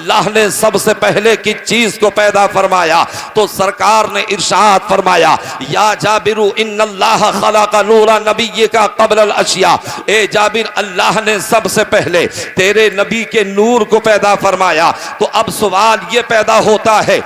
अल्लाह ने सबसे पहले किस चीज को पैदा फरमाया? तो सरकार ने इरशाद फरमाया, या जाबिरु इन्नल्लाह खलक़ नूरा नबिय्यिका क़ब्ल अल अशिया। ए जाबिर, अल्लाह ने सबसे पहले तेरे नबी के नूर को पैदा फरमाया। तो अब सवाल ये पैदा होता है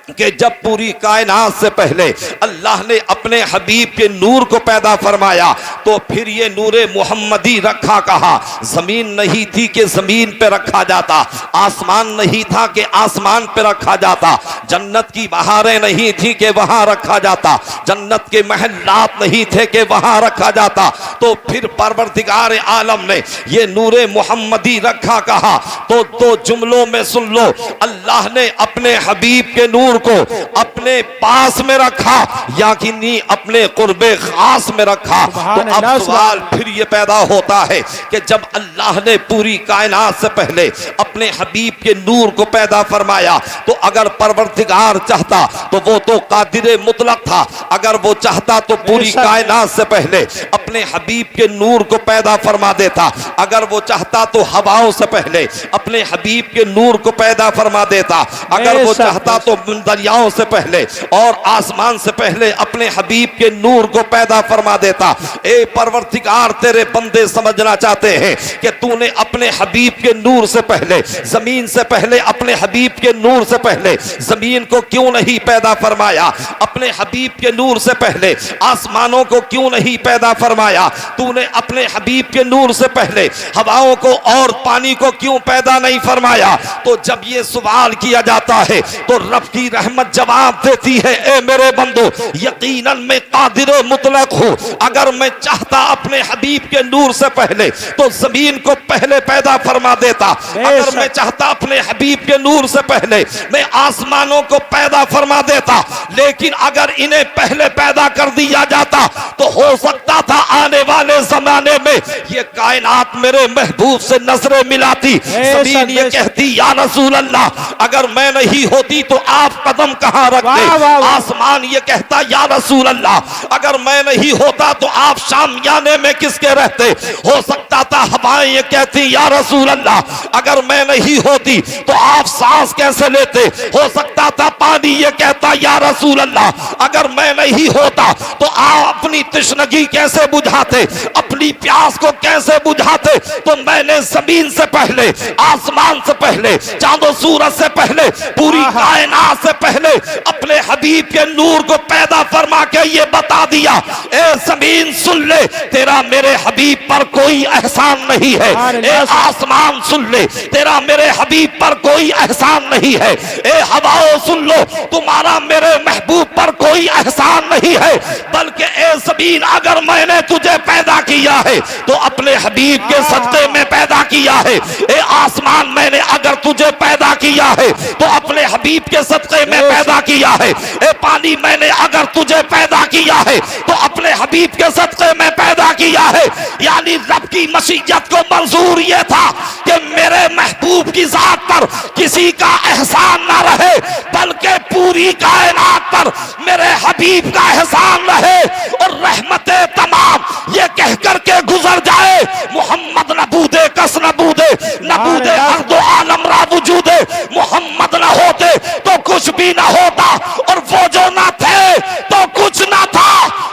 कि जब पूरी कायनात से पहले अल्लाह ने अपने हबीब के नूर को पैदा फरमाया, तो फिर ये नूरे मुहम्मदी रखा कहाँ? जमीन नहीं थी कि जमीन पे रखा जाता, आसमान नहीं था कि आसमान पे रखा जाता, जन्नत की बहारें नहीं थी कि वहां रखा जाता, जन्नत के महल्लात नहीं थे कि वहां रखा जाता। तो फिर परवरदिगार आलम ने ये नूरे मुहम्मदी रखा कहाँ? तो दो जुमलों में सुन लो, अल्लाह ने अपने हबीब के नूर को अपने पास में रखा, यानी अपने कुर्बे खास में रखा। तो अब सवाल फिर ये पैदा होता है कि जब अल्लाह ने पूरी कायनात से पहले अपने हबीब के नूर को पैदा फरमाया, तो अगर परवरदिगार चाहता तो वो तो कादिर मुतलक था, अगर वो चाहता तो पूरी कायनात से पहले अपने हबीब के नूर को पैदा फरमा देता, अगर वो चाहता तो हवाओं से पहले अपने हबीब के नूर को पैदा फरमा देता, अगर वो चाहता तो दरियाओं से पहले और आसमान से पहले अपने हबीब के नूर को पैदा फरमा देता। ए परवरदिगार, तेरे बंदे समझना चाहते हैं कि तूने अपने हबीब के नूर से पहले, जमीन से पहले, अपने हबीब के नूर से पहले जमीन को क्यों नहीं पैदा फरमाया? अपने हबीब के नूर से पहले आसमानों को क्यों नहीं पैदा फरमाया? तूने अपने हबीब के नूर से पहले हवाओं को और पानी को क्यों पैदा नहीं फरमाया? तो जब ये सवाल किया जाता है तो रब की रहमत जवाब देती है, ए मेरे बंदो, यकीनन मैं कादिर मुतलक हूं। अगर मैं चाहता अपने हबीब के नूर से पहले तो जमीन को पहले पैदा फरमा देता, अगर मैं चाहता अपने हबीब के नूर से पहले मैं आसमानों को पैदा फरमा देता, लेकिन अगर इन्हें पहले पैदा कर दिया जाता तो हो सकता था आने वाले जमाने में ये कायनात मेरे महबूब से नजरें मिलाती, जमीन ये कहती, या रसूल अल्लाह, अगर मैं नहीं होती तो आप कदम कहां रखते? आसमान ये कहता, या रसूल अल्लाह, अगर मैं नहीं होता तो आप शामियाने में किसके रहते? हो सकता था हवाएं ये कहती, या रसूल अल्लाह, अगर मैं नहीं होती तो आप सांस कैसे लेते? हो सकता था पानी ये कहता, या रसूल अल्लाह, अगर मैं नहीं होता तो आप अपनी तृष्णगी कैसे बुझाते, अपनी प्यास को कैसे बुझाते? तो मैंने जमीन से पहले, आसमान से पहले, चांदो सूरज से पहले, पूरी कायनात से पहले अपने हबीब के नूर को पैदा फरमा के ये बता दिया, ए जमीन सुन ले, तेरा मेरे हबीब पर कोई एहसान नहीं है। ए आसमान सुन ले, तेरा मेरे हबीब पर कोई एहसान नहीं है। ए हवाओं सुन लो, तुम्हारा मेरे महबूब पर कोई एहसान नहीं है। बल्कि ए जमीन, अगर मैंने तुझे पैदा किया है तो अपने हबीब के सदक़े में पैदा किया है। ए आसमान, मैंने अगर तुझे पैदा किया है तो अपने हबीब के सदक़े में पैदा किया है। ए पानी, मैंने अगर तुझे पैदा किया है तो अपने हबीब के सदक़े में पैदा किया है। यानी रब की मशीयत को मंजूर ये था कि मेरे महबूब की जात पर किसी का एहसान ना रहे, बल्कि पूरी कायनात पर मेरे हबीब का एहसान रहे और रहमते तमाम ये कहकर के गुजर जाए, मोहम्मद नबूदे कस नबूदे, नबूदे अर्दो आलम रा वजूदे, मोहम्मद ना होते तो कुछ भी ना होता, और वो जो ना थे तो कुछ ना था,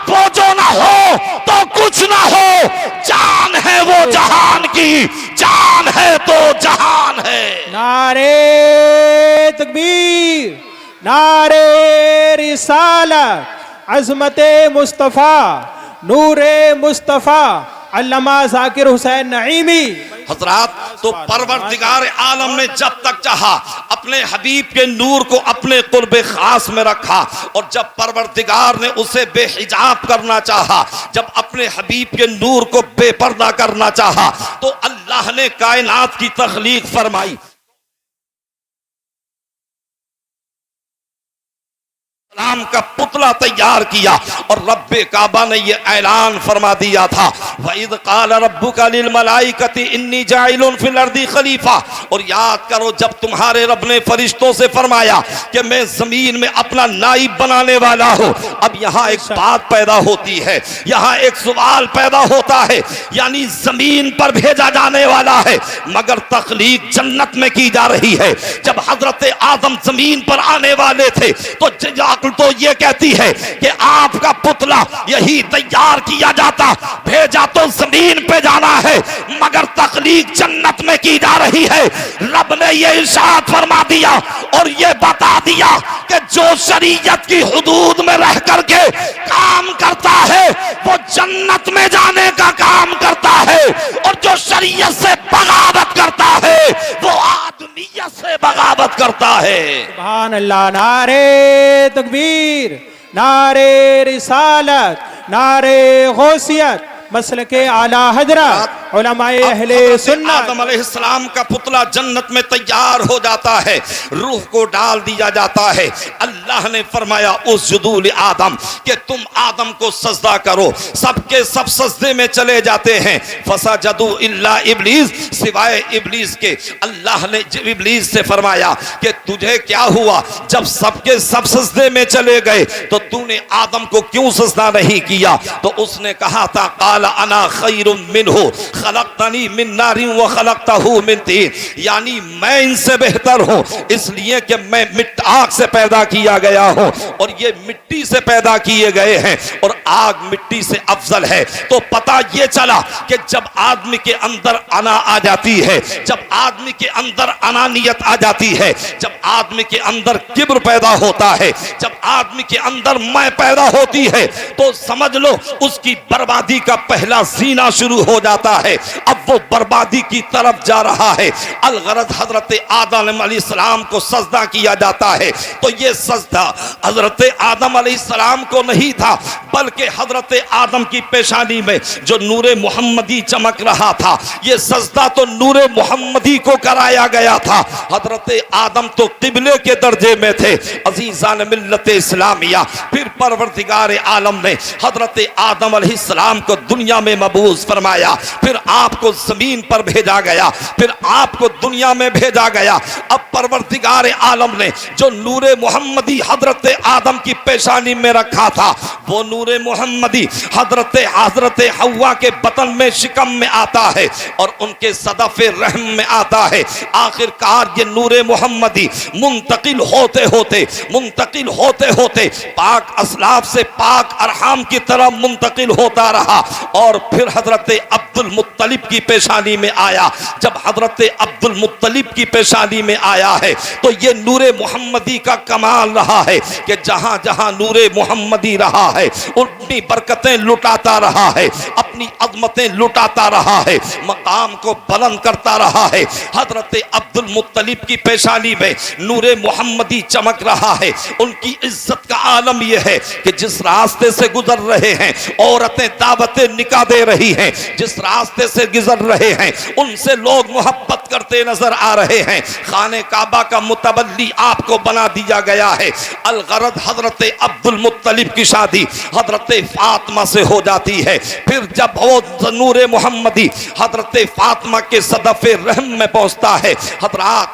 वो जो ना हो तो कुछ ना हो। जान है वो जहान की, जान है तो जहान है। नारे तकबीर, नारे रिसालत, अज़मते मुस्तफ़ा, नूरे मुस्तफ़ा, अल्लामा ज़ाकिर हुसैन नईमी। हजरात, तो परवरदिगार आलम ने जब तक चाहा अपने हबीब के नूर को अपने कुर्बे खास में रखा, और जब परवरदिगार ने उसे बेहिजाब करना चाहा, जब अपने हबीब के नूर को बेपर्दा करना चाहा, तो अल्लाह ने कायनात की तख्लीक फरमाई। सलाम का पुतला तैयार किया और रब्बे काबा ने ये ऐलान फरमा दिया था, वइद क़ाल रब्बुका लिल मलाइकति इन्नी जाइलुन फिल अर्दी खलीफा। और याद करो जब तुम्हारे रब ने फरिश्तों से फरमाया कि मैं जमीन में अपना नाइब बनाने वाला हूं। अब यहाँ एक बात पैदा होती है, यहाँ एक सवाल पैदा होता है, यानी जमीन पर भेजा जाने वाला है मगर तख्लीक जन्नत में की जा रही है। जब हजरत आदम जमीन पर आने वाले थे तो तो ये कहती है कि आपका पुतला यही तैयार किया जाता, भेजा तो जमीन पे जाना है मगर तख्लीक जन्नत में की जा रही है। रब ने ये इरशाद फरमा दिया और ये बता दिया कि जो शरीयत की हुदूद में रह करके काम करता है वो जन्नत में जाने का काम करता है, और जो शरीयत से बगावत करता है वो आदमियत से बगावत करता है। सुभान अल्लाह। नारे तकबीर, नारे रिसालत, नारे गौसियत, मसलके आला हजरत उलमाए अहले सुन्नत। आदम अलैहिस्सलाम का पुतला जन्नत में तैयार हो जाता है, रूह को डाल दिया जाता है। अल्लाह ने फरमाया उसजुदू आदम कि तुम आदम को सजदा करो। सबके सब सजदे में चले जाते हैं। फसजदू इल्ला इब्लीस, सिवाय इब्लीस के। अल्लाह ने इब्लीस से फरमाया कि तुझे क्या हुआ, जब सबके सब सजदे में चले गए तो तूने आदम को क्यों सजदा नहीं किया? तो उसने कहा था क़ाला अना खैरुम मिन्हु खलक़तनी मिन नारिन व खलक़तहु मिन तीन, यानी मैं इनसे बेहतर हूँ इसलिए कि मैं आग से पैदा किया गया हूँ और ये मिट्टी से पैदा किए गए हैं और आग मिट्टी से अफजल है। तो पता ये चला कि जब आदमी के अंदर अना आ जाती है, जब आदमी के अंदर अनानियत आ जाती है, जब आदमी के अंदर किब्र पैदा होता है, जब आदमी के अंदर मैं पैदा होती है तो समझ लो उसकी बर्बादी का पहला जीना शुरू हो जाता है। अब वो बर्बादी की तरफ जा रहा है। अलगरज हजरत आदम अलैहिस्सलाम को सजदा किया जाता है तो ये सजदा हजरत आदम अलैहिस्सलाम को नहीं था बल्कि हजरत आदम की पेशानी में जो नूरे मोहम्मदी चमक रहा था, ये सजदा तो नूरे मोहम्मदी को कराया गया था। हजरत आदम तो किबले के दर्जे में थे। अजीजान मिल्लत इस्लामिया, फिर परवरदिगार आलम ने हजरत आदम अलैहिस्सलाम को दुनिया में मबूस फरमाया, फिर आपको जमीन पर भेजा गया, फिर आपको दुनिया में भेजा गया। अब परवरदिगार आलम ने जो नूरे मोहम्मदी हजरत आदम की पेशानी में रखा था वो नूरे मोहम्मदी हजरत हव्वा के बतन में शिकम में आता है और उनके सदफ़े रहम में आता है। आखिरकार ये नूरे मोहम्मदी मुंतकिल होते होते पाक असलाफ से पाक अरहाम की तरफ मुंतकिल होता रहा और फिर हजरत अब्दुल मुत्तलिब की पेशानी में आया। जब हजरत अब्दुल मुत्तलिब की पेशानी में आया है तो ये नूरे मोहम्मदी का कमाल रहा है कि जहां जहां नूरे मोहम्मदी रहा है अपनी बरकतें लुटाता रहा है, अपनी अज़मतें लुटाता रहा है, मकाम को बुलंद करता रहा है। हजरत अब्दुल मुत्तलिब की पेशानी में नूरे मोहम्मदी चमक रहा है। उनकी इज्जत का आलम यह है कि जिस रास्ते से गुजर रहे हैं औरतें दावतें निकाह दे रही हैं, जिस रास्ते से गुजर रहे हैं उनसे लोग मोहब्बत करते नजर आ रहे हैं। खाने काबा का मुतवल्ली आपको बना दिया गया है। अलगरद हजरत अब्दुल मुत्तलिब की शादी हजरत फातिमा से हो जाती है। फिर जब वो नूरे मोहम्मदी हजरत फातिमा के सदफ़े रहम में पहुंचता है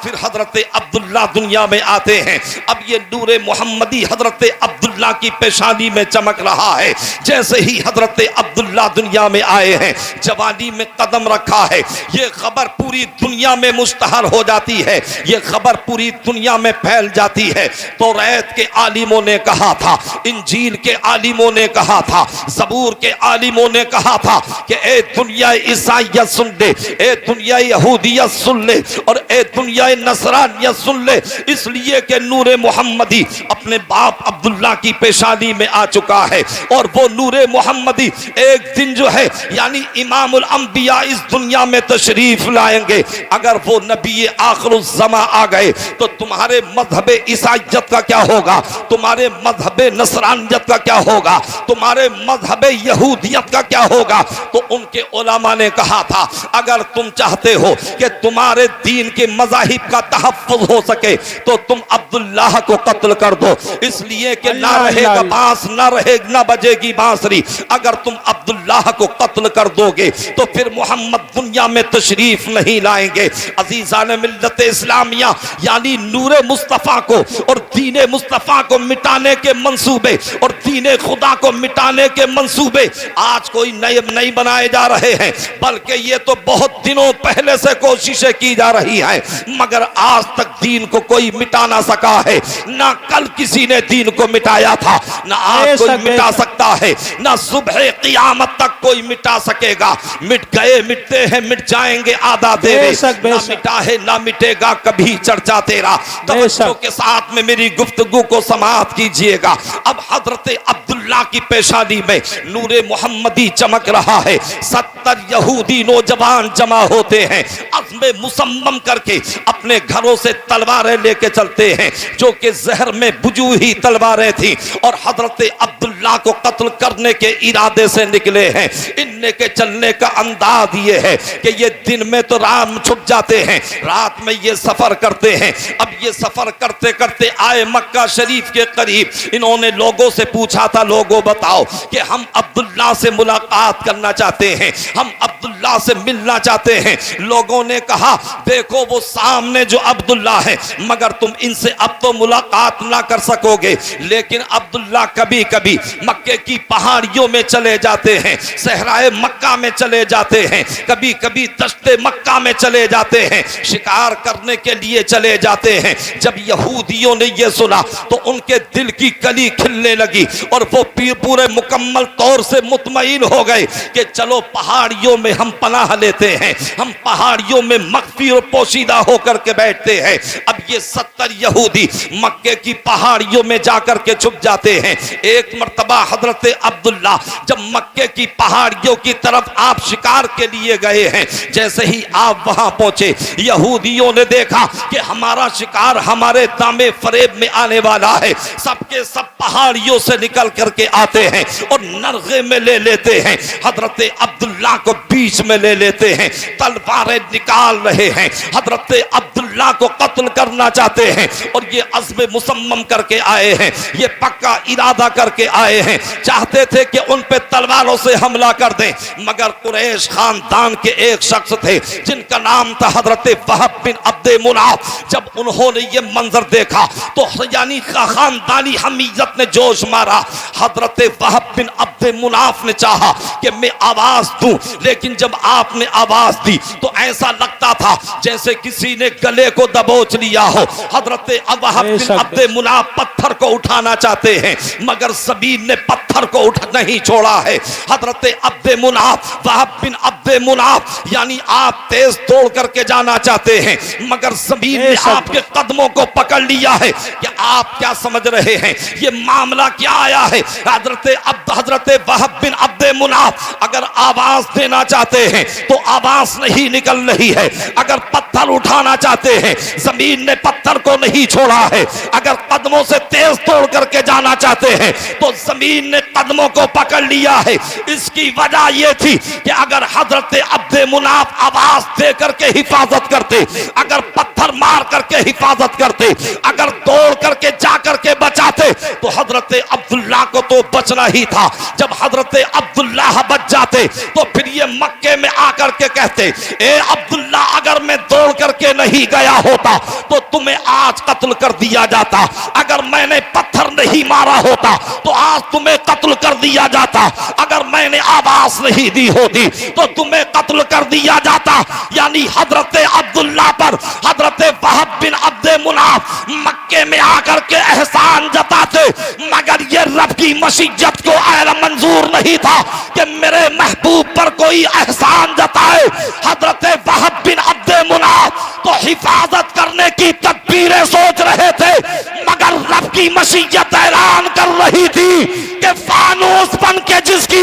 फिर हजरत अब्दुल्ला दुनिया में आते हैं। अब ये नूरे मोहम्मदी हजरत अब्दुल्ला की पेशानी में चमक रहा है। जैसे ही हजरत अब्दुल्ला दुनिया में आए हैं, जवानी में कदम रखा है, ये खबर पूरी दुनिया में मुश्तहर हो जाती है, ये खबर पूरी दुनिया में फैल जाती है। तो रैत के आलिमों ने कहा था, इंजील के आलिमों ने कहा था, ज़बूर के आलिमों ने कहा था कि ए दुनिया ईसाइयत सुन ले, ए दुनिया यहूदियत सुन ले और ए दुनिया नसरानियत सुन ले, इसलिए कि नूरे मोहम्मदी अपने बाप अब्दुल्ला की पेशानी में आ चुका है। और वो नूरे मोहम्मदी एक दिन जो है यानी इमामुल अंबिया इस दुनिया में तशरीफ लाएंगे। अगर वो नबी आखिरुल ज़मा आ गए तो तुम्हारे मजहबे ईसाइयत का क्या होगा, तुम्हारे मजहबे नसरानियत का क्या होगा, तुम्हारे मजहबे यहूदियत का क्या होगा। होगा। तो उनके उलमा ने कहा था अगर तुम चाहते हो कि तुम्हारे दीन के मज़ाहिब का तहफ़्फ़ुज़ हो सके तो तुम अब्दुल्लाह को कत्ल कर दो, इसलिए कि ना रहेगा बांस ना बजेगी बांसुरी। अगर तुम अब्दुल्लाह को कत्ल कर दोगे तो फिर मोहम्मद दुनिया में तशरीफ नहीं लाएंगे। अजीज़ान मिल्लत इस्लामिया, यानी नूरे मुस्तफ़ा को और दीने मुस्तफ़ा को मिटाने के मंसूबे और दीने खुदा को मिटाने के मंसूबे आज कोई नए नहीं बनाए जा रहे हैं, बल्कि ये तो बहुत दिनों पहले से कोशिशें की जा रही हैं, मगर आज तक दीन को कोई मिटा ना सका है। ना कल किसी ने दीन को मिटाया था, ना आज कोई मिटा सकता है, ना सुबह क़यामत तक कोई मिटा सकेगा। मिट गए मिटते हैं, मिट जाएंगे आधा देवे, ना मिटा है ना मिटेगा कभी चर्चा तेरा। तवज्जो के साथ में मेरी गुफ्तगू को समाअत कीजिएगा। अब हजरत अब्दुल्ला की पेशानी में नूरे मोहम्मदी चमक रहा है। 70 यहूदी नौजवान जमा होते हैं, अज़्म मुसम्मम करके अपने घरों से तलवारें लेके चलते हैं, जो कि जहर में बुझी हुई तलवारें थी, और हजरत अब्दुल्ला को कत्ल करने के इरादे से निकले हैं। इनने के चलने का अंदाज ये है कि ये दिन में तो राम छुप जाते हैं, रात में ये सफर करते हैं। अब ये सफर करते करते आए मक्का शरीफ के करीब। इन्होंने लोगों से पूछा था, लोगों बताओ कि हम अब्दुल्ला से मुलाकात करना चाहते हैं, हम अब्दुल्ला से मिलना चाहते हैं। लोगों ने कहा देखो वो सामने जो अब्दुल्ला है, मगर तुम इनसे अब तो मुलाकात ना कर सकोगे। लेकिन अब्दुल्ला कभी कभी मक्के की पहाड़ियों में चले जाते हैं, सहराए मक्का में चले जाते हैं, कभी कभी दश्ते मक्का में चले जाते हैं, शिकार करने के लिए चले जाते हैं। जब यहूदियों ने यह सुना तो उनके दिल की कली खिलने लगी और वो पूरे मुकम्मल तौर से मुतमईन हो गए कि चलो पहाड़ियों में हम पनाह लेते हैं, हम पहाड़ियों में मख्फी और पोशीदा होकर के बैठते हैं। अब ये 70 यहूदी मक्के की पहाड़ियों में जाकर के छुप जाते हैं। एक मर्तबा हजरत अब्दुल्ला जब मक्के की पहाड़ियों की तरफ आप शिकार के लिए गए हैं, जैसे ही आप वहां पहुंचे यहूदियों ने देखा कि हमारा शिकार हमारे दामे फरेब में आने वाला है। सबके सब पहाड़ियों से निकल करके आते हैं और नरगे में ले लेते हैं, हजरत अब्दुल्ला को बीच में ले लेते हैं, तलवारें निकाल रहे हैं, हजरत अब्दुल्ला को कत्ल करना चाहते हैं। और ये अज़्म मुसम्मम करके आए हैं, ये पक्का इरादा करके आए हैं, चाहते थे कि उन पे तलवारों से हमला कर दें। मगर कुरैश खानदान के एक शख्स थे जिनका नाम था हजरत वहब बिन अब्दे मुनाफ। जब उन्होंने ये मंजर देखा तो यानी खानदानी हमीयत ने जोश मारा। हजरत वहब बिन अब्दे मुनाफ ने चाहा कि मैं आवाज दूं, लेकिन जब आपने आवाज दी तो ऐसा लगता था जैसे किसी ने गले को दबोच लिया हो। हजरत वहब बिन अब्दे मुनाफ पत्थर को उठाना चाहते हैं, मगर ज़मीन ने पत्थर को नहीं छोड़ा है। हजरत अब्दे मुनाफ, वहब बिन अब्दे मुनाफ, यानी आप तेज दौड़ करके जाना चाहते हैं, मगर ज़मीन ने आपके कदमों को पकड़ लिया है कि आप क्या समझ रहे हैं, ये मामला क्या आया है। हजरत वहब बिन अब्दे मुनाफ अगर आवाज देना चाहते हैं तो आवाज नहीं निकल रही है, अगर पत्थर उठाना चाहते हैं जमीन ने पत्थर को नहीं छोड़ा है, अगर कदमों से तेज तोड़ करके जाना चाहते हैं तो जमीन ने कदमों को पकड़ लिया है। इसकी वजह यह थी कि अगर हजरत अब्दे मुनाफ आवाज दे करके हिफाजत करते, अगर पत्थर मार करके हिफाजत करते, अगर दौड़ करके जा करके बचाते तो हजरत अब्दुल्ला को तो बचना ही था। जब हजरत अब्दुल्ला बच जाते तो फिर ये मक्के में आकर के कहते, ए अब्दुल्ला अगर मैं दौड़ करके नहीं गया होता तो तुम्हें आज कत्ल कर दिया जाता, अगर मैंने पत्थर नहीं मारा होता तो आज तुम्हें कत्ल कर दिया जाता, अगर मैंने आवाज नहीं दी होती तो तुम्हें कत्ल कर दिया जाता। यानी हजरत अब्दुल्ला पर हजरत वहब बिन अब्दे मुनाफ मक्के में आकर के एहसान जताते, मगर ये रब की मशीयत को आला मंजूर नहीं था कि मेरे महबूब पर कोई एहसान जताए। हजरत वहब बिन अब्दे मुनाफ तो हिफाजत करने की तदबीरें सोच रहे थे, मगर रब की मशीयत ऐलान कर रही थी कि फानूस बन के जिसकी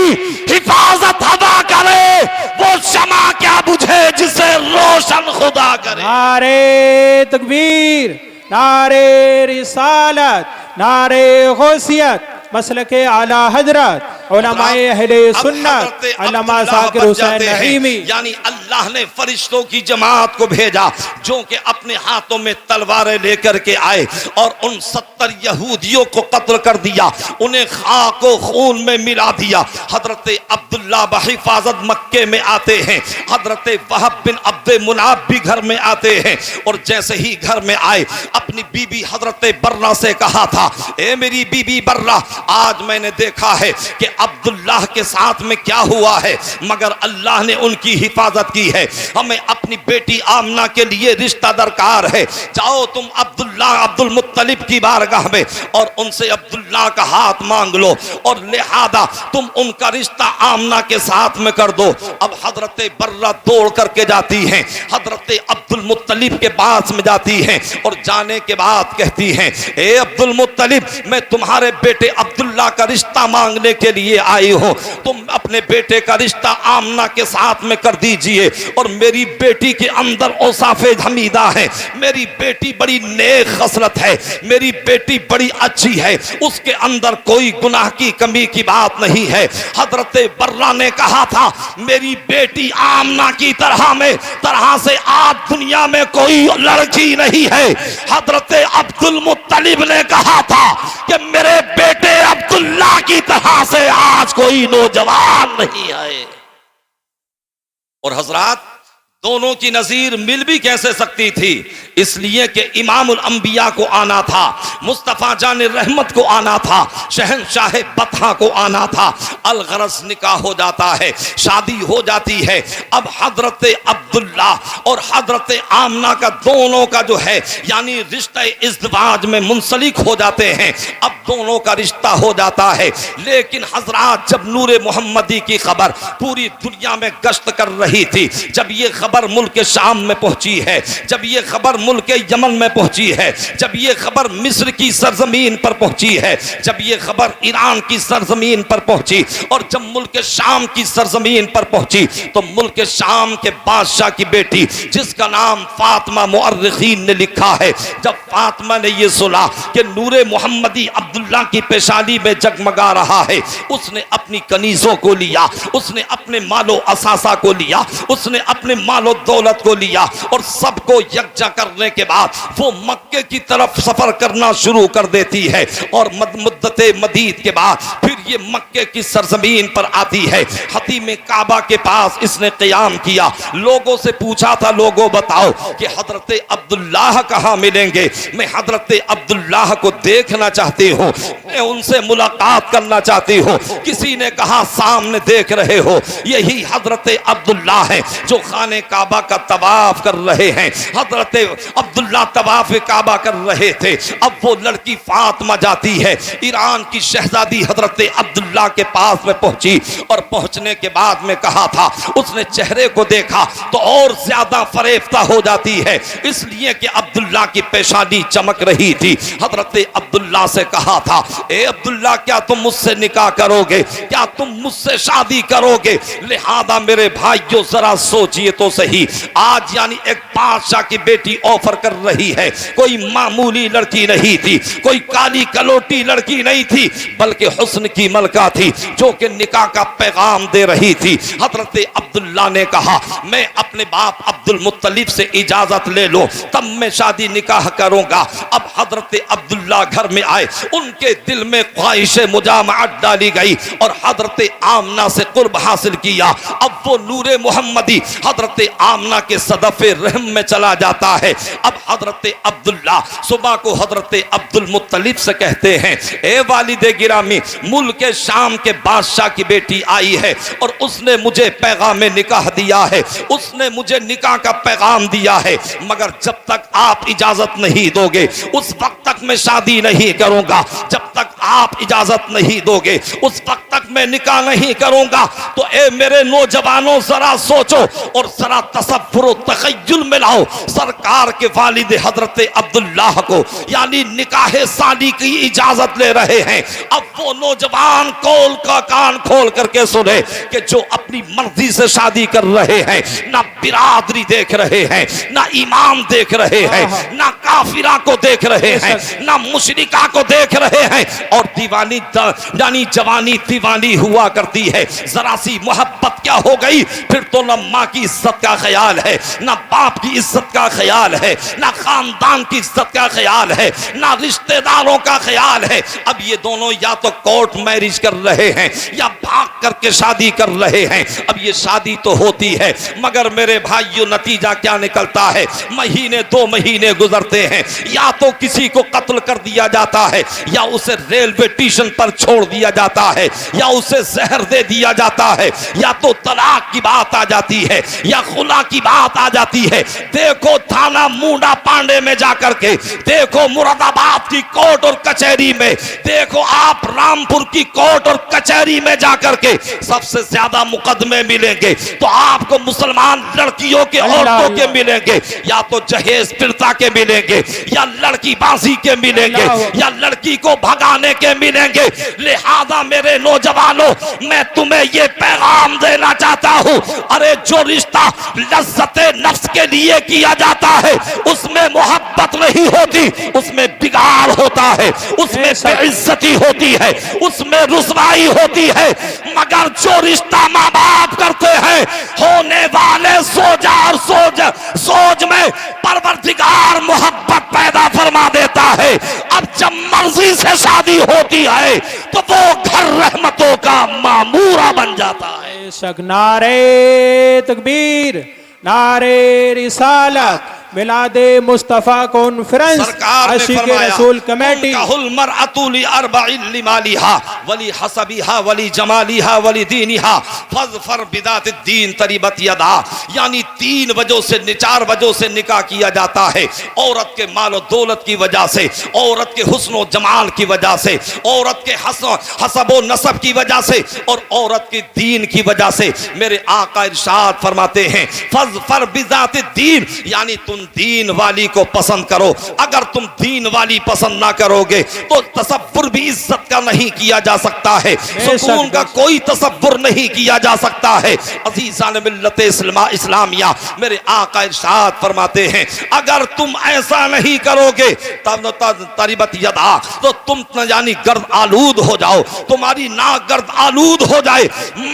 हिफाजत हवा करे वो शमा क्या बुझे जिसे रोशन खुदा करे। नारे तकबीर, नारे रिसालत, नारे गौसियत, मसलके आला हजरत उलमाए अहले सुन्नत अल्लामा ज़ाकिर हुसैन नईमी। यानी अल्लाह ने फरिश्तों की जमात को भेजा जो कि अपने हाथों में तलवारें लेकर के आए और उन 70 यहूदियों को कत्ल कर दिया, उन्हें खाक व खून में मिला दिया। हजरत अब्दुल्ला बहिफाजत मक्के में आते हैं, हजरत वहब बिन अब्दे मुनाब भी घर में आते हैं और जैसे ही घर में आए अपनी बीबी हजरत बर्रा से कहा था, ए मेरी बीबी बर्रा, आज मैंने देखा है कि अब्दुल्लाह के साथ में क्या हुआ है, मगर अल्लाह ने उनकी हिफाजत की है। हमें अपनी बेटी आमना के लिए रिश्ता दरकार है। जाओ तुम अब्दुल मुत्तलिब की बारगाह में और उनसे अब्दुल्लाह का हाथ मांग लो और लिहाजा तुम उनका रिश्ता आमना के साथ में कर दो। अब हजरत बर्रा दौड़ करके जाती हैं, हजरत अब्दुल मुत्तलिब के पास में जाती हैं और जाने के बाद कहती हैं, ए अब्दुल मुत्तलिब, मैं तुम्हारे बेटे अब्दुल्लाह का रिश्ता मांगने के लिए आई हूं, तुम अपने बेटे का रिश्ता आमना के साथ में कर दीजिए। और मेरी बेटी के अंदर औसाफे हमीदा है, मेरी बेटी बड़ी नेक खसलत है, मेरी बेटी बड़ी अच्छी है, उसके अंदर कोई गुनाह की कमी की बात नहीं है। हजरत बर्रा ने कहा था, मेरी बेटी आमना की तरह से आज दुनिया में कोई लड़की नहीं है। हजरत अब्दुल मुत्तलिब ने कहा था कि मेरे बेटे अब्दुल्लाह की तरह से आज कोई नौजवान नहीं है। और हजरात, दोनों की नजीर मिल भी कैसे सकती थी, इसलिए कि इमामुल अंबिया को आना था, मुस्तफ़ा जान रहमत को आना था, शहनशाह बतहा को आना था। अलगरस निकाह हो जाता है, शादी हो जाती है। अब हजरत अब्दुल्ला और हजरत आमना का दोनों का जो है यानी रिश्ता इज़्दिवाज में मुंसलिक हो जाते हैं। अब दोनों का रिश्ता हो जाता है। लेकिन हजरात, जब नूरे मोहम्मदी की खबर पूरी दुनिया में गश्त कर रही थी, जब ये खबर मुल्क शाम में पहुंची है, जब ये खबर मुल्क यमन में पहुंची है, जब ये खबर मिस्र की सरजमीन पर पहुंची है, जब ये खबर ईरान की सरजमीन पर पहुंची और जब मुल्क शाम की सरजमीन पर पहुंची, तो मुल्क शाम के बादशाह की बेटी जिसका नाम फातिमा मुअर्रिखीन ने लिखा है, जब फातिमा ने ये सुना कि नूरे मोहम्मदी अब्दुल्ला की पेशानी में जगमगा रहा है, उसने अपनी कनीजों को लिया, उसने अपने मालो असासा को लिया, उसने अपने मालो दौलत को लिया और सबको यकजा करने के बाद वो मक्के की तरफ सफर करना शुरू कर देती है। और मुद्दत मदीद के बाद फिर ये मक्के की सरजमीन पर आती है। हतीम काबा के पास इसने क़याम किया। लोगों से पूछा था, लोगों बताओ कि हजरत अब्दुल्लाह कहाँ मिलेंगे, मैं हजरत अब्दुल्लाह को देखना चाहती हूँ, मैं उनसे मुलाकात करना चाहती हूँ। किसी ने कहा, सामने देख रहे हो, यही हजरत अब्दुल्लाह है जो खाने काबा का तवाफ कर रहे हैं। हजरत अब्दुल्ला तवाफ काबा कर रहे थे। अब वो लड़की फातिमा जाती है, ईरान की शहजादी हजरत अब्दुल्ला के पास में पहुंची और पहुंचने के बाद में कहा था, उसने चेहरे को देखा तो और ज्यादा फरेफ्ता हो जाती है, इसलिए कि अब्दुल्ला की पेशानी चमक रही थी। हजरत अब्दुल्ला से कहा था, ए अब्दुल्ला, क्या तुम मुझसे निकाह करोगे, क्या तुम मुझसे शादी करोगे? लिहाजा मेरे भाइयों, जरा सोचिए तो सही, आज यानी एक बादशाह की बेटी ऑफर कर रही है, कोई मामूली लड़की नहीं थी, कोई काली कलोटी लड़की नहीं थी, बल्कि हुस्न की मलका थी जो कि निकाह का पैगाम दे रही थी। हजरत अब्दुल्ला ने कहा, मैं अपने बाप अब्दुल मुत्तलिब से इजाजत ले लो, तब मैं शादी निकाह करूंगा। अब हजरत अब्दुल्ला घर में आए, उनके दिल में ख्वाहिश मुजामअत डाली गई और हजरत आमना से कुर्ब हासिल किया। अब वो नूरे मोहम्मदी हजरत आमना के सदफे रहम में चला जाता है। अब हजरत अब्दुल्ला सुबह को हजरत अब्दुल मुत्तलिब से कहते हैं, ए वालिदे गिरामी, मुल्क शाम के बादशाह की बेटी आई है और उसने मुझे पैगाम निकाह दिया है, उसने मुझे निकाह का पैगाम दिया है, मगर जब तक आप इजाजत नहीं दोगे उस वक्त तक मैं शादी नहीं करूंगा, जब तक आप इजाजत नहीं दोगे उस वक्त तक मैं निकाह नहीं करूंगा। तो ए मेरे नौजवानों, जरा सोचो और जरा तसव्वुर तखय्युल में लाओ, सरकार के वालिद हजरत अब्दुल्लाह को यानी निकाह साली की इजाजत ले रहे हैं। अब वो नौजवान कौल का कान खोल करके सुने कि जो अपनी मर्जी से शादी कर रहे हैं, ना बिरादरी देख रहे हैं, ना इमाम देख रहे हैं, ना काफिरा को देख रहे हैं, ना मुशरिका को देख रहे हैं, और दीवानी यानी जवानी दीवानी हुआ करती है। जरा सी मोहब्बत क्या हो गई, फिर तो न माँ की इज्जत का ख्याल है, न बाप की इज्जत का ख्याल है, न खानदान की इज्जत का ख्याल है, न रिश्तेदारों का ख्याल है। अब ये दोनों या तो कोर्ट मैरिज कर रहे हैं या भाग करके शादी कर रहे हैं। अब ये शादी तो होती है, मगर मेरे भाइयों नतीजा क्या निकलता है? महीने 2 महीने गुजरते हैं, या तो किसी को कत्ल कर दिया जाता है, या उसे रेलवे स्टेशन पर छोड़ दिया जाता है, या उसे जहर दे दिया जाता है, या तो तलाक की बात आ जाती है, या खुला की बात आ जाती है। देखो थाना मुंडा पांडे में जाकर के, देखो मुरादाबाद की कोर्ट और कचहरी में, देखो आप रामपुर की कोर्ट और कचहरी में जाकर के सबसे ज्यादा मुकदमे मिलेंगे तो आपको मुसलमान लड़कियों के, औरतों के मिलेंगे, या तो जहेज पीड़िता के मिलेंगे, या लड़की बाजी के मिलेंगे, या लड़की को भगाने के मिलेंगे। लिहाजा मेरे नौजवानों, मैं तुम्हें ये पैगाम देना चाहता हूं, अरे जो रिश्ता लज्जते नफ्स के लिए किया जाता है उसमें मोहब्बत नहीं होती, उसमें बिगाड़ होता है, उसमें बेइज्जती होती है, उसमें रुसवाई होती है। मगर जो रिश्ता माँ बाप करते हैं, होने वाले सोजा और सोच में परवरदिगार मोहब्बत पैदा फरमा देता है। अब जब मर्जी से शादी होती है तो वो घर रहमतों का मामूरा बन जाता है। शक नारे तकबीर, नारे रिसालत, मिलादे मुस्तफा कॉन्फ्रेंस, सरकार ने फरमाया रसूल कमेटी, मरअतुली अर्बइन लिमालिहा वली हसबिहा वली जमालिहा वली दीनिहा फज़फर बिदातिद दीन तरिबत यदा। यानी 3 वजहों से, 4 वजहों से निकाह किया जाता है। औरत के माल और दौलत की वजह से, औरत के हुस्न और जमाल की वजह से, औरत के हसब और नसब की वजह से, और औरत की दीन की वजह से। मेरे आका इरशाद फरमाते हैं फज़फर बिदातिद दीन, यानी तुम दीन वाली को पसंद करो। अगर तुम दीन वाली पसंद ना करोगे तो तसव्वुर भी इज्जत का नहीं किया जा सकता है, सुकून का कोई तसव्वुर नहीं किया जा सकता है। अज़ीज़ान मिल्लत इस्लामिया, मेरे आका इरशाद फरमाते हैं अगर तुम ऐसा नहीं करोगे तब तरिबत यदा, तो तुम यानी गर्द आलूद हो जाओ, तुम्हारी नाक गर्द आलूद हो जाए।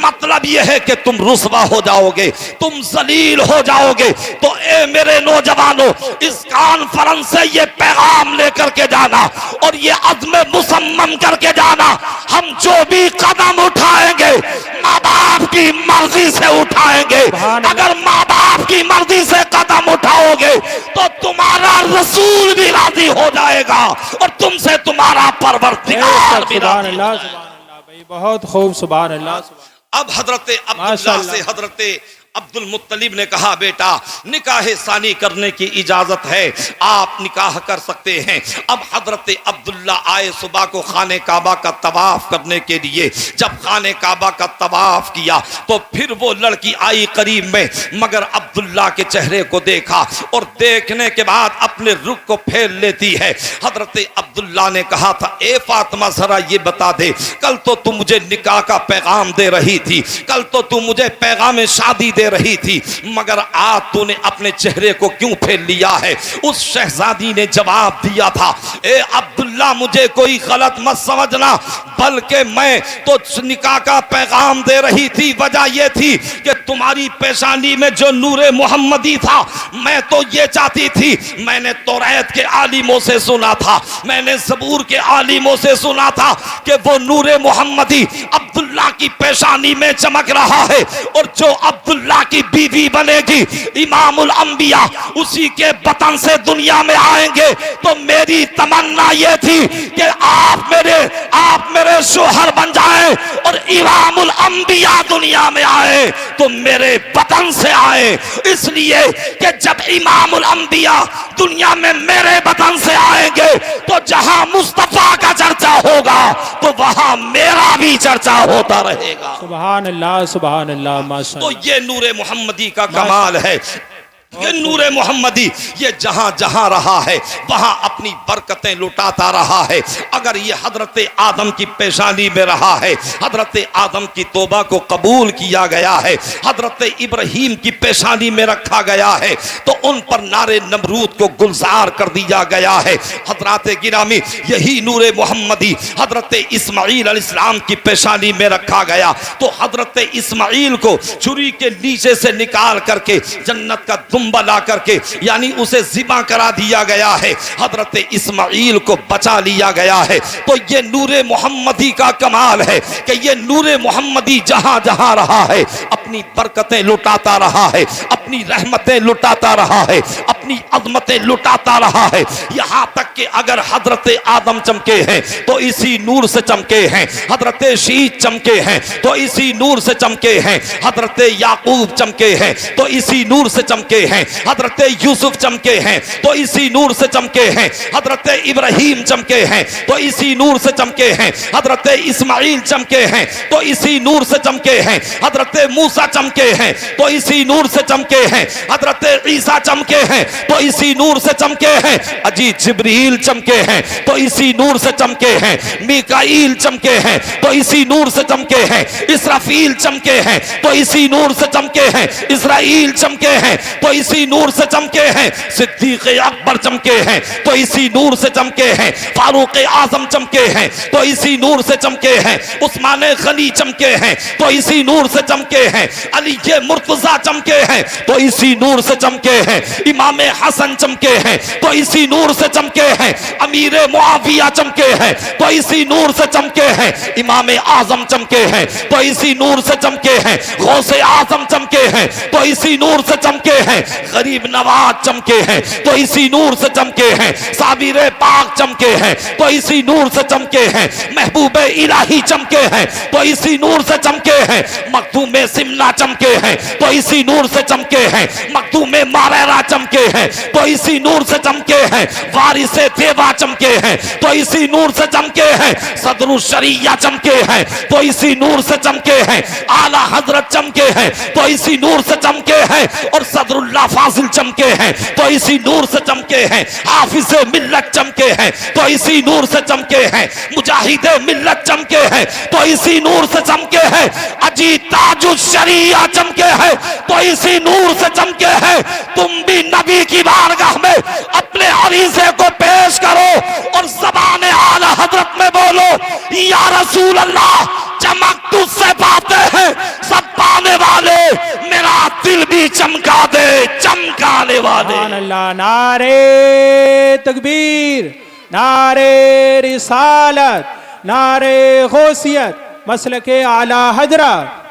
मतलब यह है कि तुम रुसवा हो जाओगे, तुम जलील हो जाओगे। तो ए मेरे नौजवानों, इस कॉन्फ्रेंस से ये पैगाम लेकर के जाना और ये अज़्म मुसम्मम करके जाना, हम जो भी कदम उठाएंगे माँ बाप की मर्जी से उठाएंगे। अगर माँ बाप की मर्जी से कदम उठाओगे तो तुम्हारा रसूल भी राजी हो जाएगा और तुमसे तुम्हारा परवरदिगार भी राजी हो जाएगा। भाई बहुत खूब, सुभान अल्लाह। अब हजरत अब्दुल्लाह से हजरत अब्दुल मुत्तलिब ने कहा बेटा निकाह सानी करने की इजाजत है, आप निकाह कर सकते हैं। अब हजरत अब्दुल्ला आए सुबह को खाने काबा का तवाफ करने के लिए। जब खाने काबा का तवाफ किया तो फिर वो लड़की आई करीब में, मगर अब्दुल्ला के चेहरे को देखा और देखने के बाद अपने रुख को फेर लेती है। हजरत अब्दुल्ला ने कहा था ए फातिमा जरा ये बता दे, कल तो तू मुझे निकाह का पैगाम दे रही थी, कल तो तू मुझे पैगाम शादी दे रही थी, मगर आज तूने अपने चेहरे को क्यों फेर लिया है? उस शहजादी ने जवाब दिया था ए अब्दुल्ला मुझे कोई गलत मत समझना, बल्कि मैं तो निकाह का पैगाम दे रही थी। वजह यह थी कि तुम्हारी पेशानी में जो नूरे मोहम्मदी था, मैं तो ये चाहती थी, मैंने तौरात के आलिमों से सुना था, मैंने ज़बूर के आलिमों से सुना था कि वो नूरे मोहम्मदी अब्दुल्ला की पेशानी में चमक रहा है, और जो अब्दुल्ला की बीवी बनेगी इमामुल अंबिया उसी के बतन से दुनिया में आएंगे। तो मेरी तमन्ना यह थी कि आप मेरे शोहर बन जाएं और इमामुल अंबिया दुनिया में आए तो मेरे बतन से आए, इसलिए कि जब इमामुल अंबिया दुनिया में मेरे बतन से आएंगे तो जहां मुस्तफा का चर्चा होगा तो वहां मेरा भी चर्चा होता रहेगा। सुभान अल्लाह, सुभान अल्लाह, माशाअल्लाह। तो ये नूरे मोहम्मदी का कमाल है। ये नूरे मोहम्मदी ये जहां जहां रहा है वहां अपनी बरकतें लुटाता रहा है। अगर ये हजरत आदम की पेशानी में रहा है, हजरत आदम की तौबा को कबूल किया गया है, हजरत इब्राहीम की पेशानी में रखा गया है, तो उन पर नारे नमरूद को गुलजार कर दिया गया है। हजरत गिरामी यही नूरे मोहम्मदी हजरत इस्माइल अलैहिस्सलाम की पेशानी में रखा गया, तो हजरत इस्माइल को छुरी के नीचे से निकाल करके जन्नत का दुम्बा ला करके यानी उसे ज़िबा करा दिया गया है, हजरत इस्माइल को बचा लिया गया है। तो ये नूरे मोहम्मदी का कमाल है कि ये नूरे मोहम्मदी जहां जहां रहा है अपनी बरकतें लुटाता रहा है, अपनी रहमतें लुटाता रहा है, अपनी अज़मतें लुटाता रहा है। यहां तक कि अगर हजरत आदम चमके हैं तो इसी नूर से चमके हैं, हजरत शीश चमके हैं तो इसी नूर से चमके हैं, हजरत याकूब चमके हैं तो इसी नूर से चमके हैं, हजरत यूसुफ चमके हैं तो इसी नूर से चमके हैं, हजरत इब्राहीम चमके हैं तो इसी नूर से चमके हैं, हजरत इस्माइल चमके हैं तो इसी नूर से चमके हैं, हजरत मूसा चमके हैं तो इसी नूर से चमके हैं, हजरत ईसा चमके हैं तो इसी नूर से चमके हैं, अजी जिब्रील चमके हैं तो इसी नूर से चमके हैं, मीकाईल चमके हैं तो इसी नूर से चमके हैं, इसराफील चमके हैं तो इसी नूर से चमके हैं, इस्राईल चमके हैं तो इसी नूर से चमके हैं, सिद्दीक अकबर चमके हैं तो इसी नूर से चमके हैं, फारूक आजम चमके हैं तो इसी नूर से चमके हैं, उस्मान गनी चमके हैं तो इसी नूर से चमके हैं, अली मुर्तजा चमके हैं तो इसी नूर से चमके हैं, इमाम हसन चमके हैं तो इसी नूर से चमके हैं, अमीर मुआविया चमके हैं तो इसी नूर से चमके हैं, इमाम आजम चमके हैं तो इसी नूर से चमके हैं, गौसे आजम चमके हैं तो इसी नूर से चमके हैं, गरीब नवाज चमके हैं तो इसी नूर से चमके हैं, साबिर पाक चमके हैं तो इसी नूर से चमके हैं, महबूब इलाही चमके हैं तो इसी नूर से चमके हैं, मखदूम सिमना चमके हैं तो इसी नूर से चमके हैं, मखदूम मारेरा चमके हैं तो इसी नूर से चमके हैं, वारिस देवा चमके हैं तो इसी नूर से चमके हैं, सदरुल शरिया चमके हैं तो इसी नूर से चमके हैं, आला हजरत चमके हैं तो इसी नूर से चमके हैं, और सदरुल्लाह फाजिल चमके हैं तो इसी नूर से चमके हैं, हाफिज मिल्लत चमके हैं तो इसी नूर से चमके हैं, मुजाहिद मिल्लत चमके हैं तो इसी नूर से चमके हैं, अजी ताजुल शरिया चमके हैं तो इसी नूर से चमके हैं। तुम भी नबी की बारगाह में अपने अरीज़े को पेश करो और ज़बान आला हजरत में बोलो, या रसूल अल्लाह चमक तुझसे पाते हैं सब पाने वाले, मेरा दिल भी चमका दे चमकाने वाले। अल्लाह, नारे तकबीर, नारे रिसालत, नारे गौसियत, मसलके आला हजरत।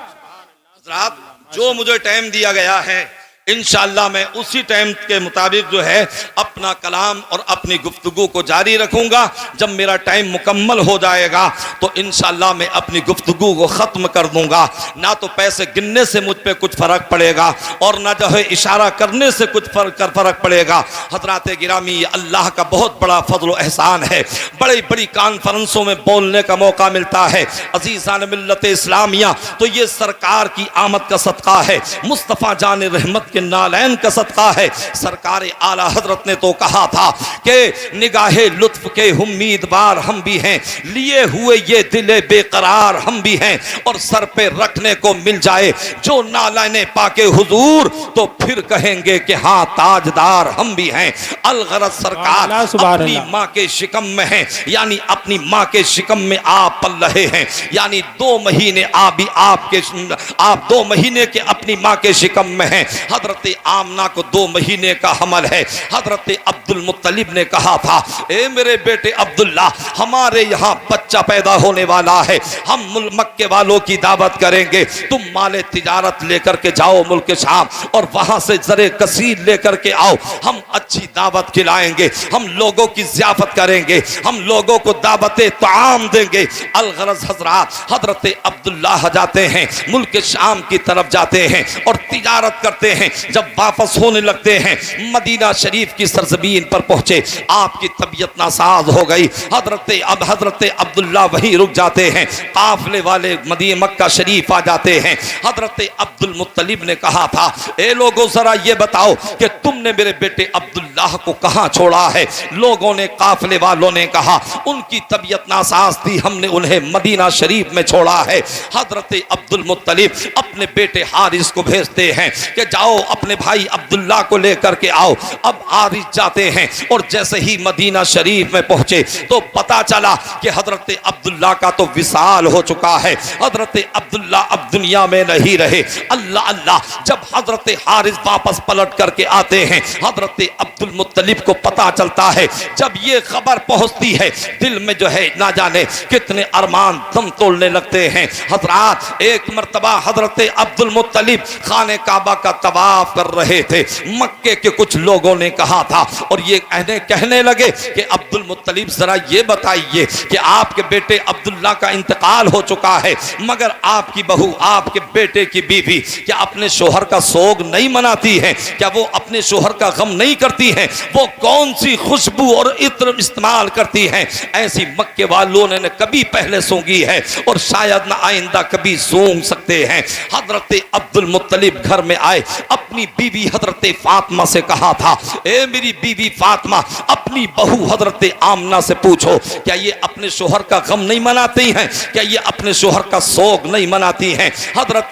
हजरात, जो मुझे टाइम दिया गया है इंशाअल्लाह मैं उसी टाइम के मुताबिक जो है अपना कलाम और अपनी गुफ्तगू को जारी रखूंगा। जब मेरा टाइम मुकम्मल हो जाएगा तो इंशाअल्लाह मैं अपनी गुफ्तगू को ख़त्म कर दूंगा। ना तो पैसे गिनने से मुझ पे कुछ फ़र्क पड़ेगा और ना जो है इशारा करने से कुछ फ़र्क पड़ेगा। हज़रात गिरामी, अल्लाह का बहुत बड़ा फजल व एहसान है। बड़ी बड़ी कॉन्फ्रेंसों में बोलने का मौका मिलता है। अज़ीज़ान मिल्लत इस्लामिया, तो ये सरकार की आमद का सदका है, मुस्तफ़ा जान रहमत के नालैन का सदका है। सरकार आला हजरत ने तो कहा था कि निगाहे लुत्फ के उम्मीदवार हम भी हैं, लिए हुए ये दिले बेकरार हम भी हैं, और सर पे रखने को मिल जाए जो नालाने पाके हुजूर तो फिर कहेंगे कि हाँ ताजदार हम भी हैं। अलगरज सरकार अपनी माँ के शिकम में है, यानी अपनी माँ के शिकम में आप पल रहे हैं, यानी 2 महीने आप 2 महीने के अपनी माँ के शिकम में हैं। हजरत आमना को 2 महीने का हमल है। हजरत अब्दुल मुत्तलिब ने कहा था, ए मेरे बेटे अब्दुल्ला, हमारे यहाँ बच्चा पैदा होने वाला है, हम मक्के वालों की दावत करेंगे, तुम माले तिजारत लेकर के जाओ मुल्क शाम और वहां से जरे कसीर लेकर के आओ, हम अच्छी दावत खिलाएंगे, हम लोगों की ज़ियाफत करेंगे, हम लोगों को दावते ताम देंगे। अलगरज हजरात, हजरत अब्दुल्ला जाते हैं मुल्क शाम की तरफ जाते हैं और तिजारत करते हैं। जब वापस होने लगते हैं, मदीना शरीफ की सरजमीन पर पहुंचे, आपकी तबीयत नासाज हो गई। हजरत अब्दुल्ला वहीं रुक जाते हैं, काफले वाले मदीना मक्का शरीफ आ जाते हैं। हजरत अब्दुल मुत्तलिब ने कहा था, ए लोगों जरा ये बताओ कि तुमने मेरे बेटे अब्दुल्लाह को कहां छोड़ा है? लोगों ने, काफले वालों ने कहा, उनकी तबीयत नासाज थी, हमने उन्हें मदीना शरीफ में छोड़ा है। हजरत अब्दुल मुत्तलिब अपने बेटे हारिस को भेजते हैं कि जाओ अपने भाई अब्दुल्ला को लेकर के आओ। अब हारिस जाते हैं और जैसे ही मदीना शरीफ में पहुंचे तो पता चला कि हजरत अब्दुल्ला का तो विसाल हो चुका है। हजरत अब्दुल्ला अब दुनिया में नहीं रहे। अल्लाह अल्लाह, जब हजरत हारिस वापस पलट करके आते हैं, हजरत अब्दुल मुत्तलिब को पता चलता है। जब ये खबर पहुंचती है, दिल में जो है ना जाने कितने अरमान दम तोड़ने लगते हैं। हजरात, एक मर्तबा हजरत अब्दुल मुत्तलिब खाने काबा का तवाफ कर रहे थे। मक्के के कुछ लोगों ने कहा था और ये कहने लगे कि अब्दुल मुत्तलिब जरा ये बताइए कि आपके बेटे अब्दुल्ला का इंतकाल हो चुका है, मगर आपकी बहू, आपके बेटे की बीवी क्या अपने शोहर का सोग नहीं मनाती है? क्या वो अपने शोहर का गम नहीं करती है? वो कौन सी खुशबू और इत्र इस्तेमाल करती हैं? ऐसी मक्के वालों ने कभी पहले सूंघी है और शायद ना आइंदा कभी सूंघ सकते हैं। हजरत अब्दुल मुत्तलिब घर में आए, अपनी बीवी हजरत फातिमा से कहा था, ए मेरी बीवी फातिमा, अपनी बहू हजरत आमना से पूछो, क्या ये अपने शोहर का गम नहीं मनाती हैं? क्या ये अपने शोहर का सोग नहीं मनाती हैं? हजरत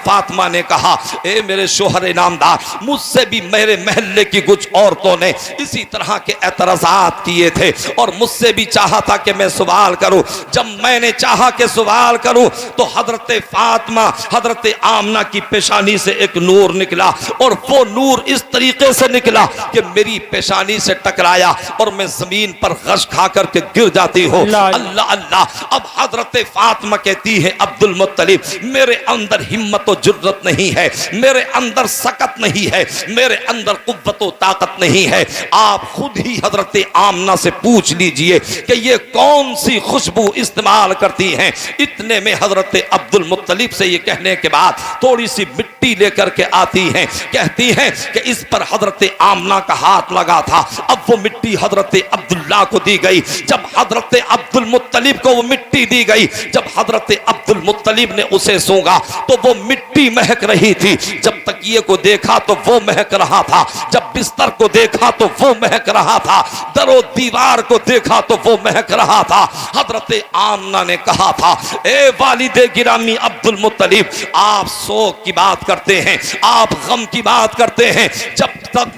फातिमा ने कहा, ए मेरे शोहर नामदार, मुझसे भी मेरे महल्ले की कुछ औरतों ने इसी तरह के एतराज़ात किए थे और मुझसे भी चाहा था कि मैं सवाल करूं। जब मैंने चाहा कि सवाल करूं तो हजरत फातिमा, हजरत आमना की पेशानी से एक नूर निकला और वो नूर इस तरीके से निकला कि मेरी पेशानी से टकराया और मैं जमीन पर गश खा करके गिर जाती हूँ। अल्लाह अल्लाह। अब हजरत फातिमा कहती है, अब्दुल मुत्तलिब, मेरे अंदर हिम्मत और जुर्रत नहीं है, मेरे अंदर सकत नहीं है, मेरे अंदर कुव्वत और ताकत नहीं है। आप खुद ही हजरत आमना से पूछ लीजिए कि ये कौन सी खुशबू इस्तेमाल करती हैं। इतने में हजरत अब्दुल मुत्तलिब से ये कहने के बाद थोड़ी सी मिट्टी लेकर के आती हैं, कहती हैं कि इस पर हजरत आमना का हाथ लगा था। अब वो मिट्टी हजरत अब्दुल्ला को दी गई। जब हजरत अब्दुल मुत्तलिब को वो मिट्टी दी गई, जब हजरत अब्दुल मुत्तलिब ने उसे सूंघा तो वो मिट्टी महक रही थी। जब तकिए को देखा तो वो महक रहा था, जब बिस्तर को देखा तो वो महक रहा था, दरो दीवार को देखा तो वो महक रहा था। हजरत आमना ने कहा था, ए वालिदे गिरामी अब्दुल मुत्तलिब, आप सोग की बात करते हैं, आप गम की बात करते हैं।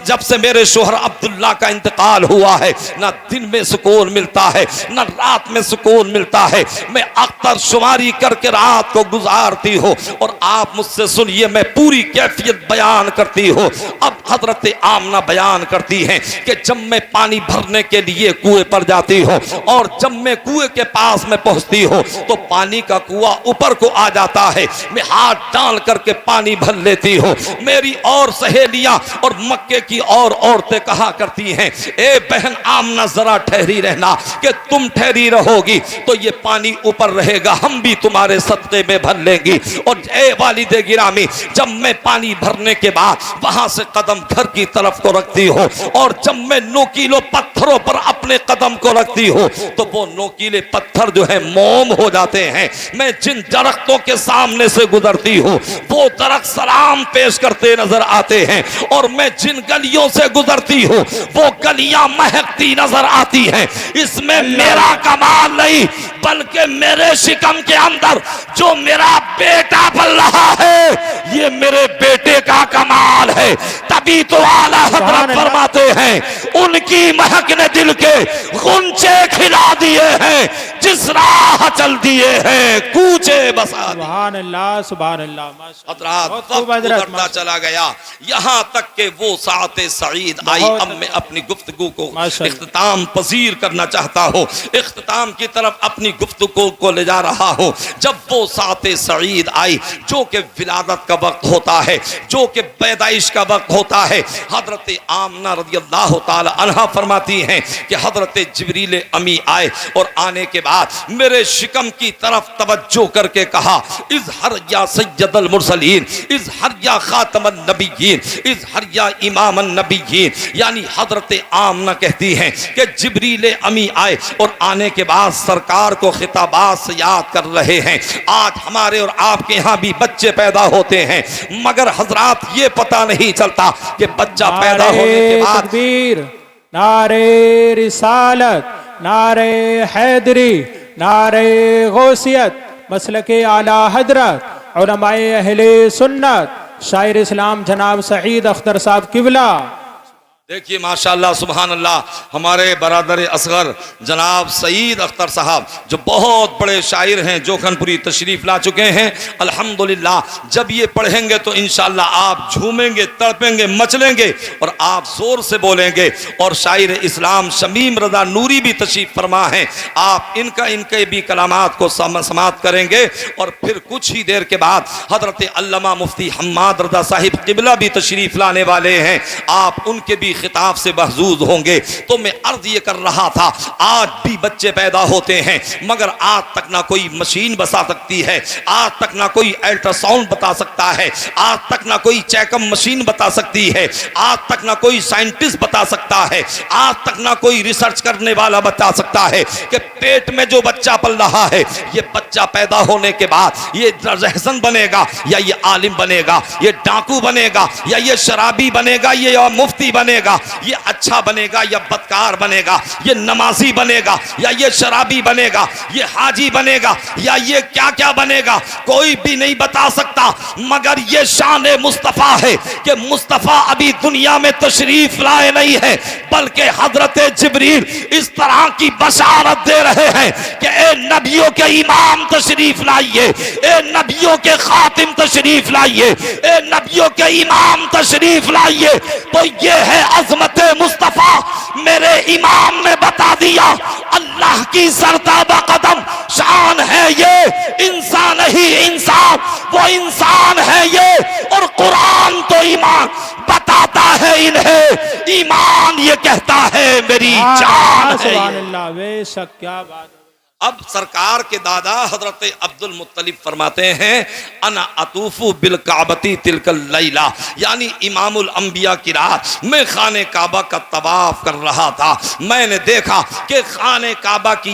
जब से मेरे शोहर अब्दुल्ला का इंतकाल हुआ है, ना दिन में सुकून मिलता है, ना रात में सुकून मिलता है। मैं अख्तर शुमारी करके रात को गुजारती हूँ और आप मुझसे सुनिए, मैं पूरी कैफियत बयान करती हूँ। अब हजरत आमना बयान करती हैं कि जब मैं पानी भरने के लिए कुएं पर जाती हूँ और जब मैं कुएं के पास में पहुंचती हूँ तो पानी का कुआं ऊपर को आ जाता है, मैं हाथ डाल करके पानी भर लेती हूँ। मेरी और सहेलियां और मक्के की और औरतें कहा करती हैं, ए बहन आमना जरा ठहरी रहना, कि तुम ठहरी रहोगी तो ये पानी ऊपर रहेगा, हम भी तुम्हारे सदके में भर लेंगी। और ए वालिदे गिरामी, जब मैं पानी भरने के बाद वहां से कदम घर की तरफ को रखती हूँ और जब मैं नोकीले पत्थरों पर अपने कदम को रखती हूँ तो वो नोकीले पत्थर जो है मोम हो जाते हैं। मैं जिन दरख्तों के सामने से गुजरती हूँ वो दरख्त सलाम पेश करते नजर आते हैं और मैं जिन गलियों से गुजरती हूँ वो गलियां महकती नजर आती हैं। इसमें मेरा कमाल नहीं बल्कि मेरे शिकम के अंदर जो मेरा बेटा पल रहा है, ये मेरे बेटे का कमाल है। तभी तो आला हजरत फरमाते हैं, उनकी महक ने दिल के गुंचे खिला दिए हैं, जिस राह चल दिए हैं कूचे बसा। सुभान अल्लाह, सुभान अल्लाह। बढ़ता चला गया यहाँ तक के वो साते सईद आई। अब मैं अपनी गुफ्तगू को इख्तिताम पजीर करना चाहता हूँ, इख्तिताम की तरफ अपनी गुफ्तगू को ले जा रहा हूँ। जब वो साते सईद आई जो कि विलादत का वक्त होता है, जो कि पैदाइश का वक्त होता है, हजरत आमना रज़ियल्लाहु ताला अन्हा फरमाती हैं कि हजरत जिब्रील अमी आए और आने के बाद मेरे शिकम की तरफ तवज्जो करके कहा, इज़हर या सय्यदल मुरसलीन, इज़हर या खातमन नबिय्यीन, इज़हर या इमामन नबिय्यीन। यानी हजरत आमना कहती हैं कि जिब्रील अमी आए और आने के बाद सरकार को खिताबात से याद कर रहे हैं। आज हमारे और आपके यहाँ भी बच्चे पैदा होते हैं, मगर हजरात ये पता नहीं चलता कि बच्चा पैदा होने के बाद तकबीर, नारे रिसालत, नारे हैदरी, नारे गौसियत, मसलके आला हजरत उलमाए अहले सुन्नत, शायर इस्लाम जनाब सईद अख्तर साहब किबला। देखिए माशाअल्लाह सुभान अल्लाह, हमारे बरादर असगर जनाब सईद अख्तर साहब जो बहुत बड़े शायर हैं, जोखनपुरी तशरीफ ला चुके हैं। अल्हम्दुलिल्लाह जब ये पढ़ेंगे तो इंशाअल्लाह आप झूमेंगे, तड़पेंगे, मचलेंगे और आप जोर से बोलेंगे। और शायर इस्लाम शमीम रजा नूरी भी तशरीफ फरमा हैं, आप इनके भी कलामात को समात करेंगे। और फिर कुछ ही देर के बाद हजरत अल्लामा मुफ्ती हम्माद रजा साहिब किबला भी तशरीफ लाने वाले हैं, आप उनके भी खिताब से महजूज होंगे। तो मैं अर्ज ये कर रहा था, आज भी बच्चे पैदा होते हैं मगर आज तक ना कोई मशीन बता सकती है, आज तक ना कोई अल्ट्रासाउंड बता सकता है, आज तक ना कोई चेकअप मशीन बता सकती है, आज तक ना कोई साइंटिस्ट बता सकता है, आज तक ना कोई रिसर्च करने वाला बता सकता है कि पेट में जो बच्चा पल रहा है, ये बच्चा पैदा होने के बाद ये रहसन बनेगा या ये आलिम बनेगा, ये डाकू बनेगा या ये शराबी बनेगा, ये मुफ्ती बनेगा, ये अच्छा बनेगा या बदकार बनेगा, ये नमाजी बनेगा या ये शराबी बनेगा, ये हाजी बनेगा या ये क्या क्या बनेगा, कोई भी नहीं बता सकता। मगर ये शान मुस्तफ़ा है कि मुस्तफ़ा अभी दुनिया में तशरीफ लाए नहीं है, बल्कि हजरत जिब्रील इस तरह की बशारत दे रहे हैं कि ए नबियों के इमाम तशरीफ लाइए, ए नबियों के खातिम तशरीफ लाइए, ए नबियों के इमाम तशरीफ लाइए। तो ये है अजमत मुस्तफा। मेरे इमाम ने बता दिया, अल्लाह की सरताबा कदम शान है ये, इंसान ही इंसान, वो इंसान है ये। और कुरान तो ईमान बताता है इन्हें, ईमान ये कहता है मेरी जान है। सुभानअल्लाह, बेशक क्या बात। अब सरकार के दादा हजरत अब्दुल मुत्तलिब फरमाते हैं, अना अतूफु बिल काबती तिलकल लैला, यानी इमामुल अंबिया की रात मैं खाने काबा का तवाफ कर रहा था। मैंने देखा कि खाने काबा की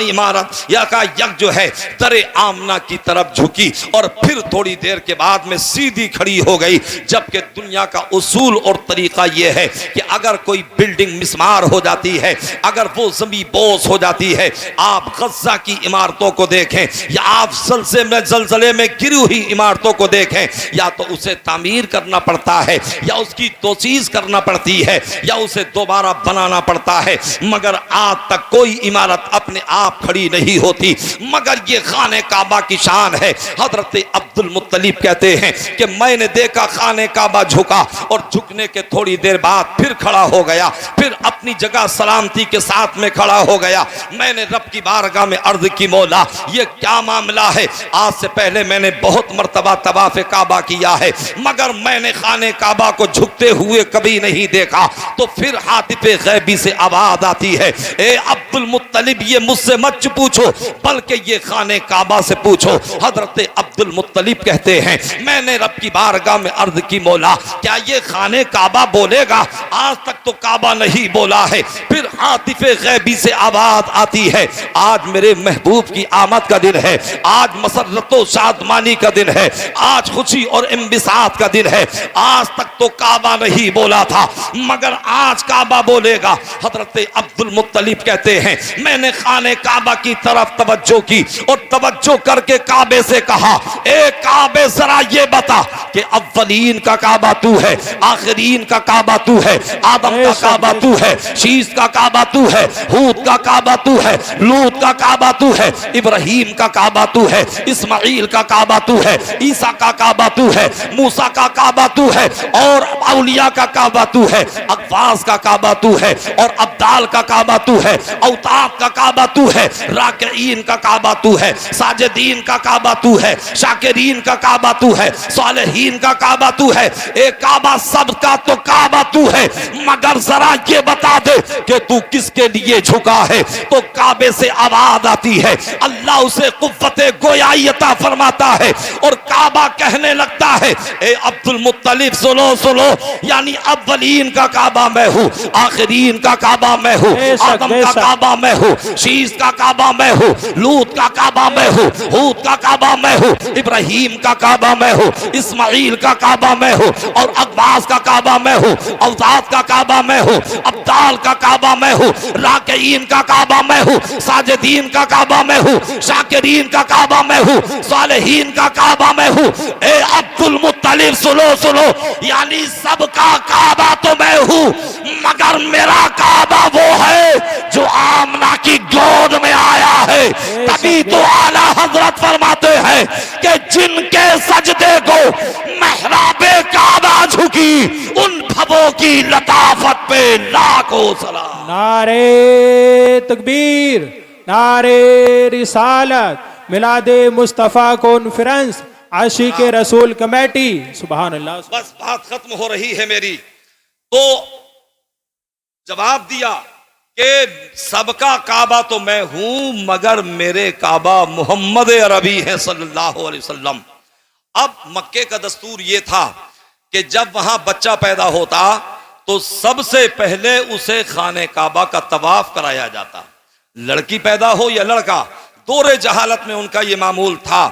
इमारत या का यक जो है तरे आमना की तरफ झुकी और फिर थोड़ी देर के बाद में सीधी खड़ी हो गई। जबकि दुनिया का उसूल और तरीका यह है कि अगर कोई बिल्डिंग मिसमार हो जाती है, अगर वो जमी बोस हो जाती है, आप गज़ा की इमारतों को देखें या आप जलजले में गिरी हुई इमारतों को देखें, या तो उसे तामीर करना पड़ता है या उसकी तोसीज़ करना पड़ती है या उसे दोबारा बनाना पड़ता है, मगर आज तक कोई इमारत अपने आप खड़ी नहीं होती। मगर ये खाने काबा की शान है। हजरत अब्दुल मुत्तलिब कहते हैं कि मैंने देखा खाने काबा झुका और झुकने के थोड़ी देर बाद फिर खड़ा हो गया, फिर अपनी जगह सलामती के साथ में खड़ा हो गया। मैंने रब की बारगाह में अर्ज की, मौला ये क्या मामला है? आज से पहले मैंने बहुत मर्तबा तवाफ़े काबा किया है मगर मैंने खाने काबा को झुकते हुए कभी नहीं देखा। तो फिर हातिफे गैबी से आवाज आती है, ए अब्दुल मुत्तलिब ये मुझसे मत पूछो बल्कि ये खाने काबा से पूछो। हजरत अब्दुल मुत्तलिब कहते हैं, मैंने रब की बारगाह में अर्ज की, मौला क्या ये खाने काबा बोलेगा? आज तक तो काबा नहीं बोला है। फिर हातिफे गैबी से आवाज आती है, आज मेरे महबूब की आमद का दिन है, आज मसरतो शादमानी का दिन है, आज खुशी और इम्बिसात का दिन है। आज तक तो काबा नहीं बोला था मगर आज काबा बोलेगा। हजरत अब्दुल मुत्तलिब कहते हैं, मैंने खाने काबा की तरफ तवज्जो की और तवज्जो करके काबे से कहा, ए काबे जरा ये बता कि अव्वलीन का काबा तू है, आखिरीन का काबा तू है, आदम का काबा तू है, शीश का काबा तू है, हूद का काबा तू है, लूत का काबा तू है, इब्राहीम का काबा तू है, इस्माइल का काबा तू है, ईसा का काबा तू है, मूसा का काबा तू है, और औलिया का काबा तू है, अकवास का काबा तू है, और अब्दाल का काबा तू है, औताब का काबा तू है, राकईन का काबा तू है, साजिदीन का काबा तू है, शाकिरीन का काबा तू है, सालेहीन का काबा तू है। एक काबा सबका तो काबा तू है, मगर जरा ये बता दे कि तू किसके लिए झुका है। तो काबे से आवाज आती है, अल्लाह उसे कुव्वते गोयाई अता फरमाता है और काबा कहने लगता है, ए अब्दुल मुत्तलिब सुनो सुनो, यानी अव्वलीन का काबा मैं हूँ, आखिरीन का काबा मैं हूँ, आदम का काबा मैं हूँ, शीश का काबा मैं हूँ, लूत का काबा मैं हूँ, हूद का काबा मैं हूँ, इब्राहीम का काबा मैं हूँ, इस्माइल का काबा मैं हूँ, और अब्बास का काबा मैं हूँ, औजाद का काबा मैं हूँ, अब्दाल का काबा मैं हूँ, राकईन का काबा मैं हूँ, साजिदीन का काबा मैं हूँ, शाकिरीन का काबा मैं हूँ, सालेहीन का काबा मैं हूँ। ए अब्दुल मुत्तलिब सुनो सुनो, यानी सबका काबा तो मैं हूँ, मगर मेरा काबा वो है जो आमना की गोद में आया है। तभी तो आला हजरत फरमाते हैं कि जिनके सजदे को महराबे काबा झुकी, उन भवों की लताफत पे लाखों सलाम। नारे तकबीर, नारे रिसालत, मिलादे मुस्तफ़ा कॉन्फ्रेंस, आशिक रसूल कमेटी। सुभान अल्लाह। बस बात खत्म हो रही है मेरी। तो जवाब दिया कि सबका काबा तो मैं हूं, मगर मेरे काबा मोहम्मद अरबी है सल्लल्लाहु अलैहि वसल्लम। अब मक्के का दस्तूर यह था कि जब वहां बच्चा पैदा होता तो सबसे पहले उसे खाने काबा का तवाफ कराया जाता, लड़की पैदा हो या लड़का, दौरे जहालत में उनका यह मामूल था।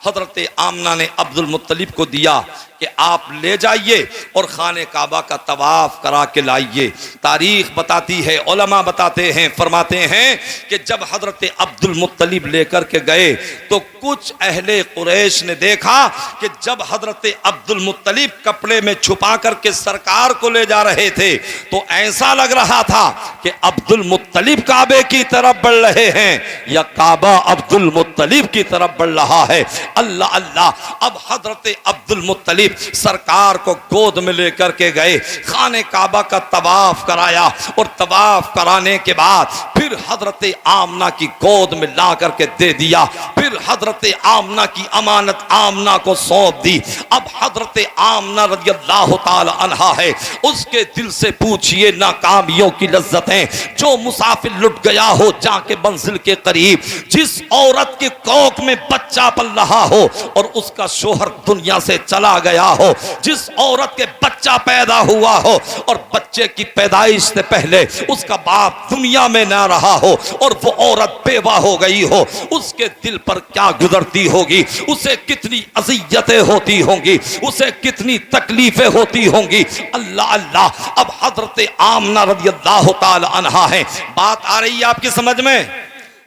हजरत आमना ने अब्दुल मुत्तलिब को दिया कि आप ले जाइए और खाने काबा का तवाफ करा के लाइए। तारीख बताती है, उलमा बताते हैं, फरमाते हैं कि जब हजरत अब्दुल मुत्तलिब लेकर के गए तो कुछ अहले कुरैश ने देखा कि जब हजरत अब्दुल मुत्तलिब कपड़े में छुपा करके सरकार को ले जा रहे थे तो ऐसा लग रहा था कि अब्दुल मुत्तलिब काबे की तरफ बढ़ रहे हैं या काबा अब्दुल मुत्तलिब की तरफ बढ़ रहा है। अल्लाह अल्लाह। अब हजरत अब्दुल मुत्तलिब सरकार को गोद में लेकर के गए, खाने काबा का तवाफ कराया और तवाफ कराने के बाद फिर हजरत आमना की गोद में ला करके दे दिया। फिर हजरत आमना की अमानत आमना को सौंप दी। अब हजरत आमना रज़ियल्लाहु ताला अन्हा है, उसके दिल से पूछिए नाकामियों की लज्जतें। जो मुसाफिर लुट गया हो जाके मंजिल के करीब, जिस औरत की कोख में बच्चा पल रहा हो और उसका शोहर दुनिया से चला गया हो, जिस औरत के बच्चा पैदा हुआ हो और बच्चे की पैदाइश से पहले उसका बाप दुनिया में ना रहा हो और वो औरत बेवा हो गई हो, उसके दिल पर क्या गुजरती होगी, उसे कितनी अज़ियतें होती होंगी, उसे कितनी तकलीफें होती होंगी। अल्लाह अल्लाह। अब हजरत आमना रज़ियल्लाहु ताला अन्हा है। बात आ रही है आपकी समझ में?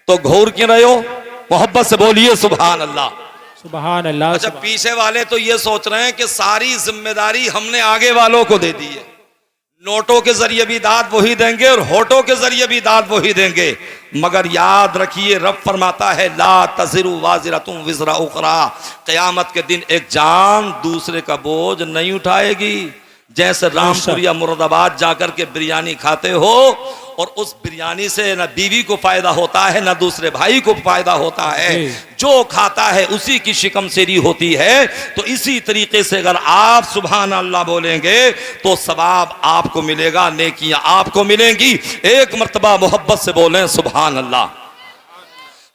तो घूर क्यों रहे हो? मोहब्बत से बोलिए सुभान अल्लाह। सुभान अल्लाह। अच्छा, पीछे वाले तो ये सोच रहे हैं कि सारी जिम्मेदारी हमने आगे वालों को दे दी है, नोटों के जरिए भी दाद वही देंगे और होठों के जरिए भी दाद वही देंगे। मगर याद रखिए, रब फरमाता है ला तज़िरु वाज़िरतुन विज़रा उख़रा, क़यामत के दिन एक जान दूसरे का बोझ नहीं उठाएगी। जैसे रामपुर या मुरादाबाद जाकर के बिरयानी खाते हो और उस बिरयानी से ना बीवी को फायदा होता है ना दूसरे भाई को फायदा होता है, जो खाता है उसी की शिकम सेरी होती है। तो इसी तरीके से अगर आप सुभान अल्लाह बोलेंगे तो सवाब आपको मिलेगा, नेकियां आपको मिलेंगी। एक मर्तबा मोहब्बत से बोलें सुभान अल्लाह।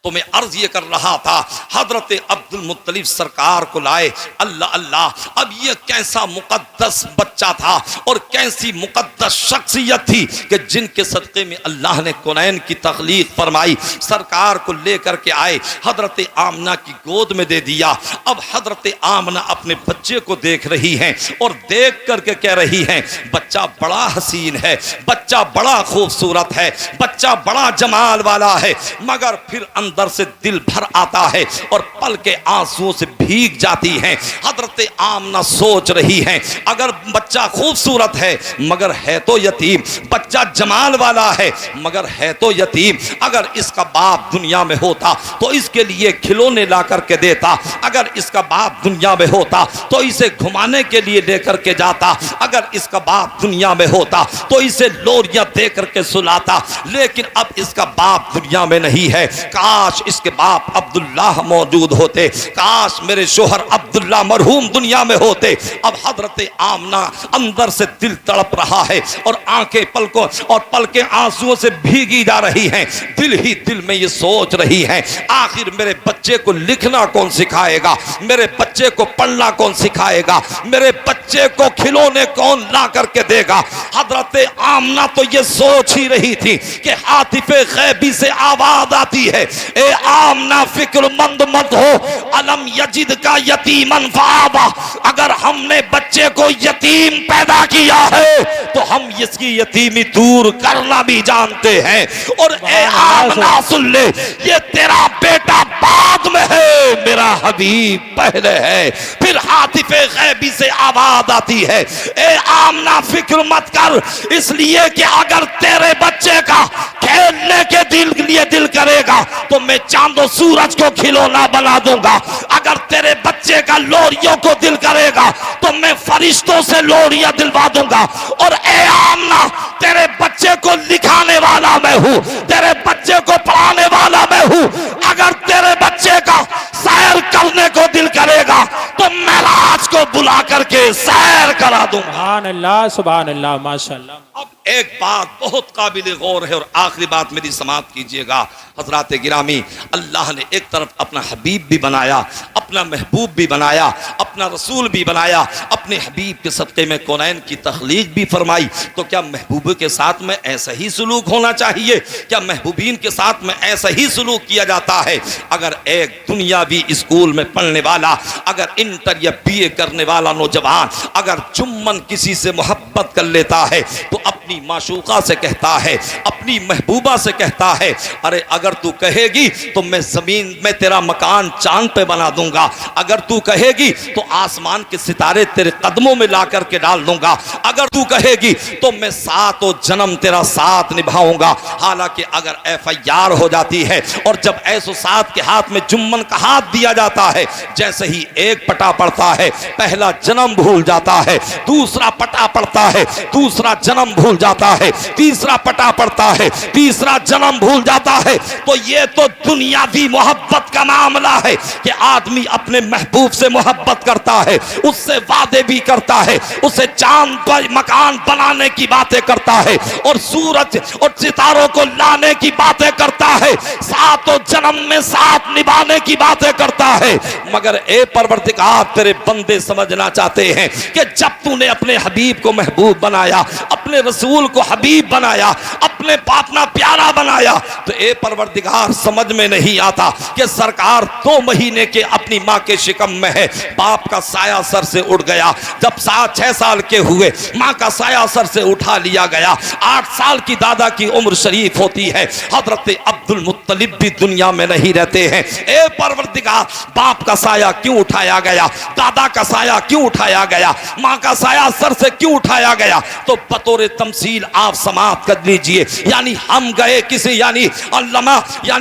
तो मैं अर्ज ये कर रहा था, हजरत अब्दुल मुत्तलिब सरकार को लाए। अल्लाह अल्लाह। अब ये कैसा मुकद्दस बच्चा था और कैसी मुकद्दस शख्सियत थी कि जिनके सदक़े में अल्लाह ने कुनैन की तख्लीक फरमाई। सरकार को लेकर के आए, हजरत आमना की गोद में दे दिया। अब हजरत आमना अपने बच्चे को देख रही हैं और देख करके कह रही हैं बच्चा बड़ा हसीन है, बच्चा बड़ा खूबसूरत है, बच्चा बड़ा जमाल वाला है, मगर फिर अंदर से दिल भर आता है और पल के आंसुओं से भीग जाती हैं। हजरत आमना सोच रही हैं, अगर बच्चा खूबसूरत है मगर है तो यतीम, बच्चा जमाल वाला है मगर है तो यतीम, अगर इसका बाप दुनिया में होता तो इसके लिए खिलौने ला करके देता, अगर इसका बाप दुनिया में होता तो इसे घुमाने के लिए लेकर के जाता, अगर इसका बाप दुनिया में होता तो इसे लोरियां दे करके सुलाता। लेकिन अब इसका बाप दुनिया में नहीं है। काश इसके बाप अब्दुल्लाह मौजूद होते, काश मेरे शोहर अब्दुल्ला मरहूम दुनिया में होते। अब हजरत आमना अंदर से दिल तड़प रहा है और आंखें पलकों और पलकें आंसुओं से भीगी जा रही हैं। दिल ही दिल में ये सोच रही हैं, आखिर मेरे बच्चे को लिखना कौन सिखाएगा, मेरे बच्चे को पढ़ना कौन सिखाएगा, मेरे बच्चे को खिलौने कौन ला करके देगा। हजरत आमना तो ये सोच ही रही थी कि आतिफे गैबी से आवाज आती है, ए आमना फिक्रमंद मत हो, अलम यजिद का यतीमन फावा, अगर हमने बच्चे को यतीम पैदा किया है तो हम इसकी यतीमी दूर करना भी जानते हैं। और ए आमना सुन ले, ये तेरा बेटा बाद में है, मेरा हबीब पहले है। फिर आतिफे गैबी से आवाज आती है, ए आमना फिक्र मत कर, इसलिए कि अगर तेरे बच्चे का खेलने के लिए दिल करेगा तो मैं चांदो सूरज को खिलौना बना दूंगा, अगर तेरे बच्चे का लोरियों को दिल करेगा तो मैं फरिश्तों से लोरियां दिलवा दूंगा। और ए आमना, तेरे बच्चे को लिखाने वाला मैं हूं, तेरे बच्चे को पढ़ाने वाला मैं हूं, अगर तेरे बच्चे का सैर करने को दिल करेगा तो मेराज को बुला करके सैर करा दूंगा। सुभान अल्लाह, सुभान अल्लाह, माशाअल्लाह। अब एक बात बहुत काबिल गौर है और आखिरी बात मेरी समाप्त कीजिएगा। हजरात गिरामी, अल्लाह ने एक तरफ अपना हबीब भी बनाया, अपना महबूब भी बनाया, अपना रसूल भी बनाया, अपने हबीब के सदक़े में कौनैन की तख्लीक भी फरमाई। तो क्या महबूब के साथ में ऐसा ही सलूक होना चाहिए? क्या महबूबीन के साथ में ऐसा ही सलूक किया जाता है? अगर एक दुनियावी स्कूल में पढ़ने वाला, अगर इंटर या बीए करने वाला नौजवान अगर जुम्मन किसी से मोहब्बत कर लेता है तो अपनी माशूका से कहता है, अपनी महबूबा से कहता है, अरे अगर तू कहेगी तो मैं जमीन में तेरा मकान चांद पे बना दूंगा, अगर तू कहेगी तो आसमान के सितारे तेरे कदमों में ला करके डाल दूंगा, अगर तू कहेगी तो मैं सातों जन्म तेरा साथ निभाऊंगा। हालांकि अगर एफआईआर हो जाती है और जब ऐसो साथ के हाथ में जुम्मन का हाथ दिया जाता है, जैसे ही एक पटा पड़ता है पहला जन्म भूल जाता है, दूसरा पटा पड़ता है दूसरा जन्म भूल जाता है, तीसरा पटा पड़ता है तीसरा जन्म भूल जाता है। तो ये तो दुनियावी मोहब्बत का मामला है कि आदमी अपने महबूब से मोहब्बत करता है, उससे वादे भी करता है, उसे चांद पर मकान बनाने की बातें करता है और सूरज और सितारों को लाने की बातें करता है, सातों जन्म में साथ निभाने की बातें करता है। मगर ए परवरदिगार, तेरे बंदे समझना चाहते हैं कि जब तूने अपने हबीब को महबूब बनाया, अपने रसूल को हबीब बनाया, अपने अपना प्यारा बनाया, तो ए परवरदिगार समझ में नहीं आता कि सरकार 2 महीने के अपनी माँ के शिकम में है, बाप का साया सर से उड़ गया, जब 7-6 साल के हुए माँ का साया सर से उठा लिया गया, 8 साल की दादा की उम्र शरीफ होती है, हजरत अब्दुल मुत्तलिब भी दुनिया में नहीं रहते हैं। ए परवरदिगार, बाप का साया क्यों उठाया गया, दादा का साया क्यों उठाया गया, माँ का साया सर से क्यों उठाया गया? तो बतौर तमसील आप समाप्त कर लीजिए। यानी हम गए किसी अल्लामा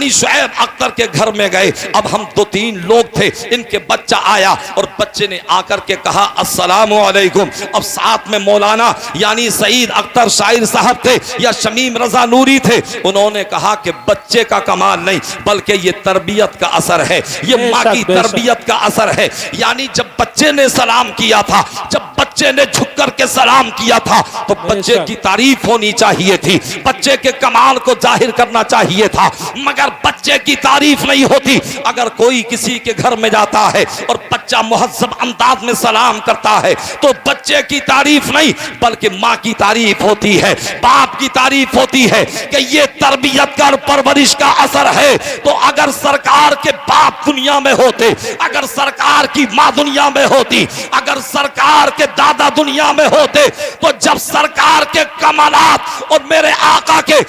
शुएब अख्तर के घर में गए, अब हम 2-3 लोग थे, इनके बच्चा आया और बच्चे ने आकर के कहा अस्सलामु अलैकुम। अब साथ में मौलाना सईद अख्तर शायर साहब थे या शमीम रजा नूरी थे, उन्होंने कहा कि बच्चे का कमाल नहीं बल्कि ये तरबियत का असर है, ये माँ की तरबियत का असर है। यानी जब बच्चे ने सलाम किया था, जब बच्चे ने झुक कर के सलाम किया था तो बच्चे की तारीफ होनी चाहिए थी, बच्चे के कमाल को जाहिर करना चाहिए था, मगर बच्चे की तारीफ नहीं होती। अगर कोई किसी के घर में जाता है और बच्चा मुहज्जब अंदाज में सलाम करता है तो बच्चे की तारीफ नहीं बल्कि माँ की तारीफ होती है, बाप की तारीफ होती है कि ये तरबियत का और परवरिश का असर है। तो अगर सरकार के बाप दुनिया में होते, अगर सरकार की माँ दुनिया में होती, अगर सरकार के दादा दुनिया में होते, तो जब सरकार के कमालात और मेरे आका के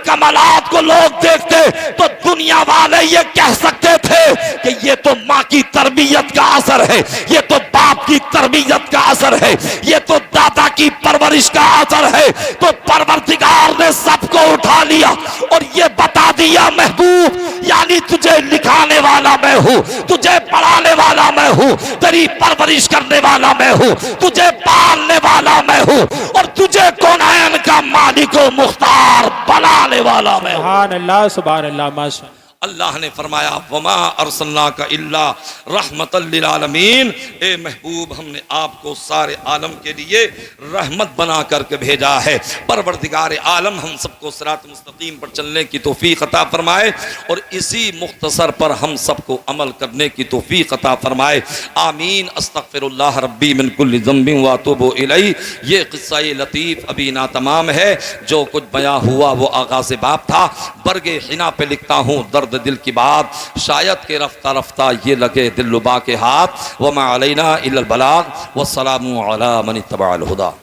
कमालात को लोग देखते तो दुनिया वाले वाले ये कह सकते थे कि ये तो माँ की तरबियत का असर है, ये तो बाप की तरबियत का असर है, ये तो दादा की परवरिश का असर है। तो परवरदिगार ने सबको उठा लिया और ये बता दिया महबूब, यानी तुझे लिखाने वाला मैं हूं, तुझे पढ़ाने वाला मैं हूं, तेरी परवरिश करने वाला मैं हूं, तुझे पालने वाला मैं हूं और तुझे कौनैन का मालिक व मुख्तार बनाने वाला मैं हूं। सुभान अल्लाह, सुभान अल्लाह, माशा अल्लाह ने फरमाया वमा अरसलनाका इल्ला रहमतल लिल आलमीन, ए महबूब हमने आपको सारे आलम के लिए रहमत बना करके भेजा है। परवरदिगार आलम हम सबको सिरात मुस्तकीम पर चलने की तौफीक अता फरमाए और इसी मुख्तसर पर हम सबको अमल करने की तौफीक अता फरमाए। आमीन। अस्तगफिरुल्लाह रब्बी मिन कुल्लि ज़ंबिन व अतूबु इलैहि। ये क़िस्सा लतीफ़ अभी ना तमाम है, जो कुछ बयां हुआ वो आगाज़ बाब था। बरगे हिना पे लिखता हूँ दर्द दिल की बात, शायद के रफ्ता रफ्ता ये लगे दिल लुबा के हाथ। वमा अलैना इल्लल बलाग वस्सलामु अला मन इत्तबअल हुदा।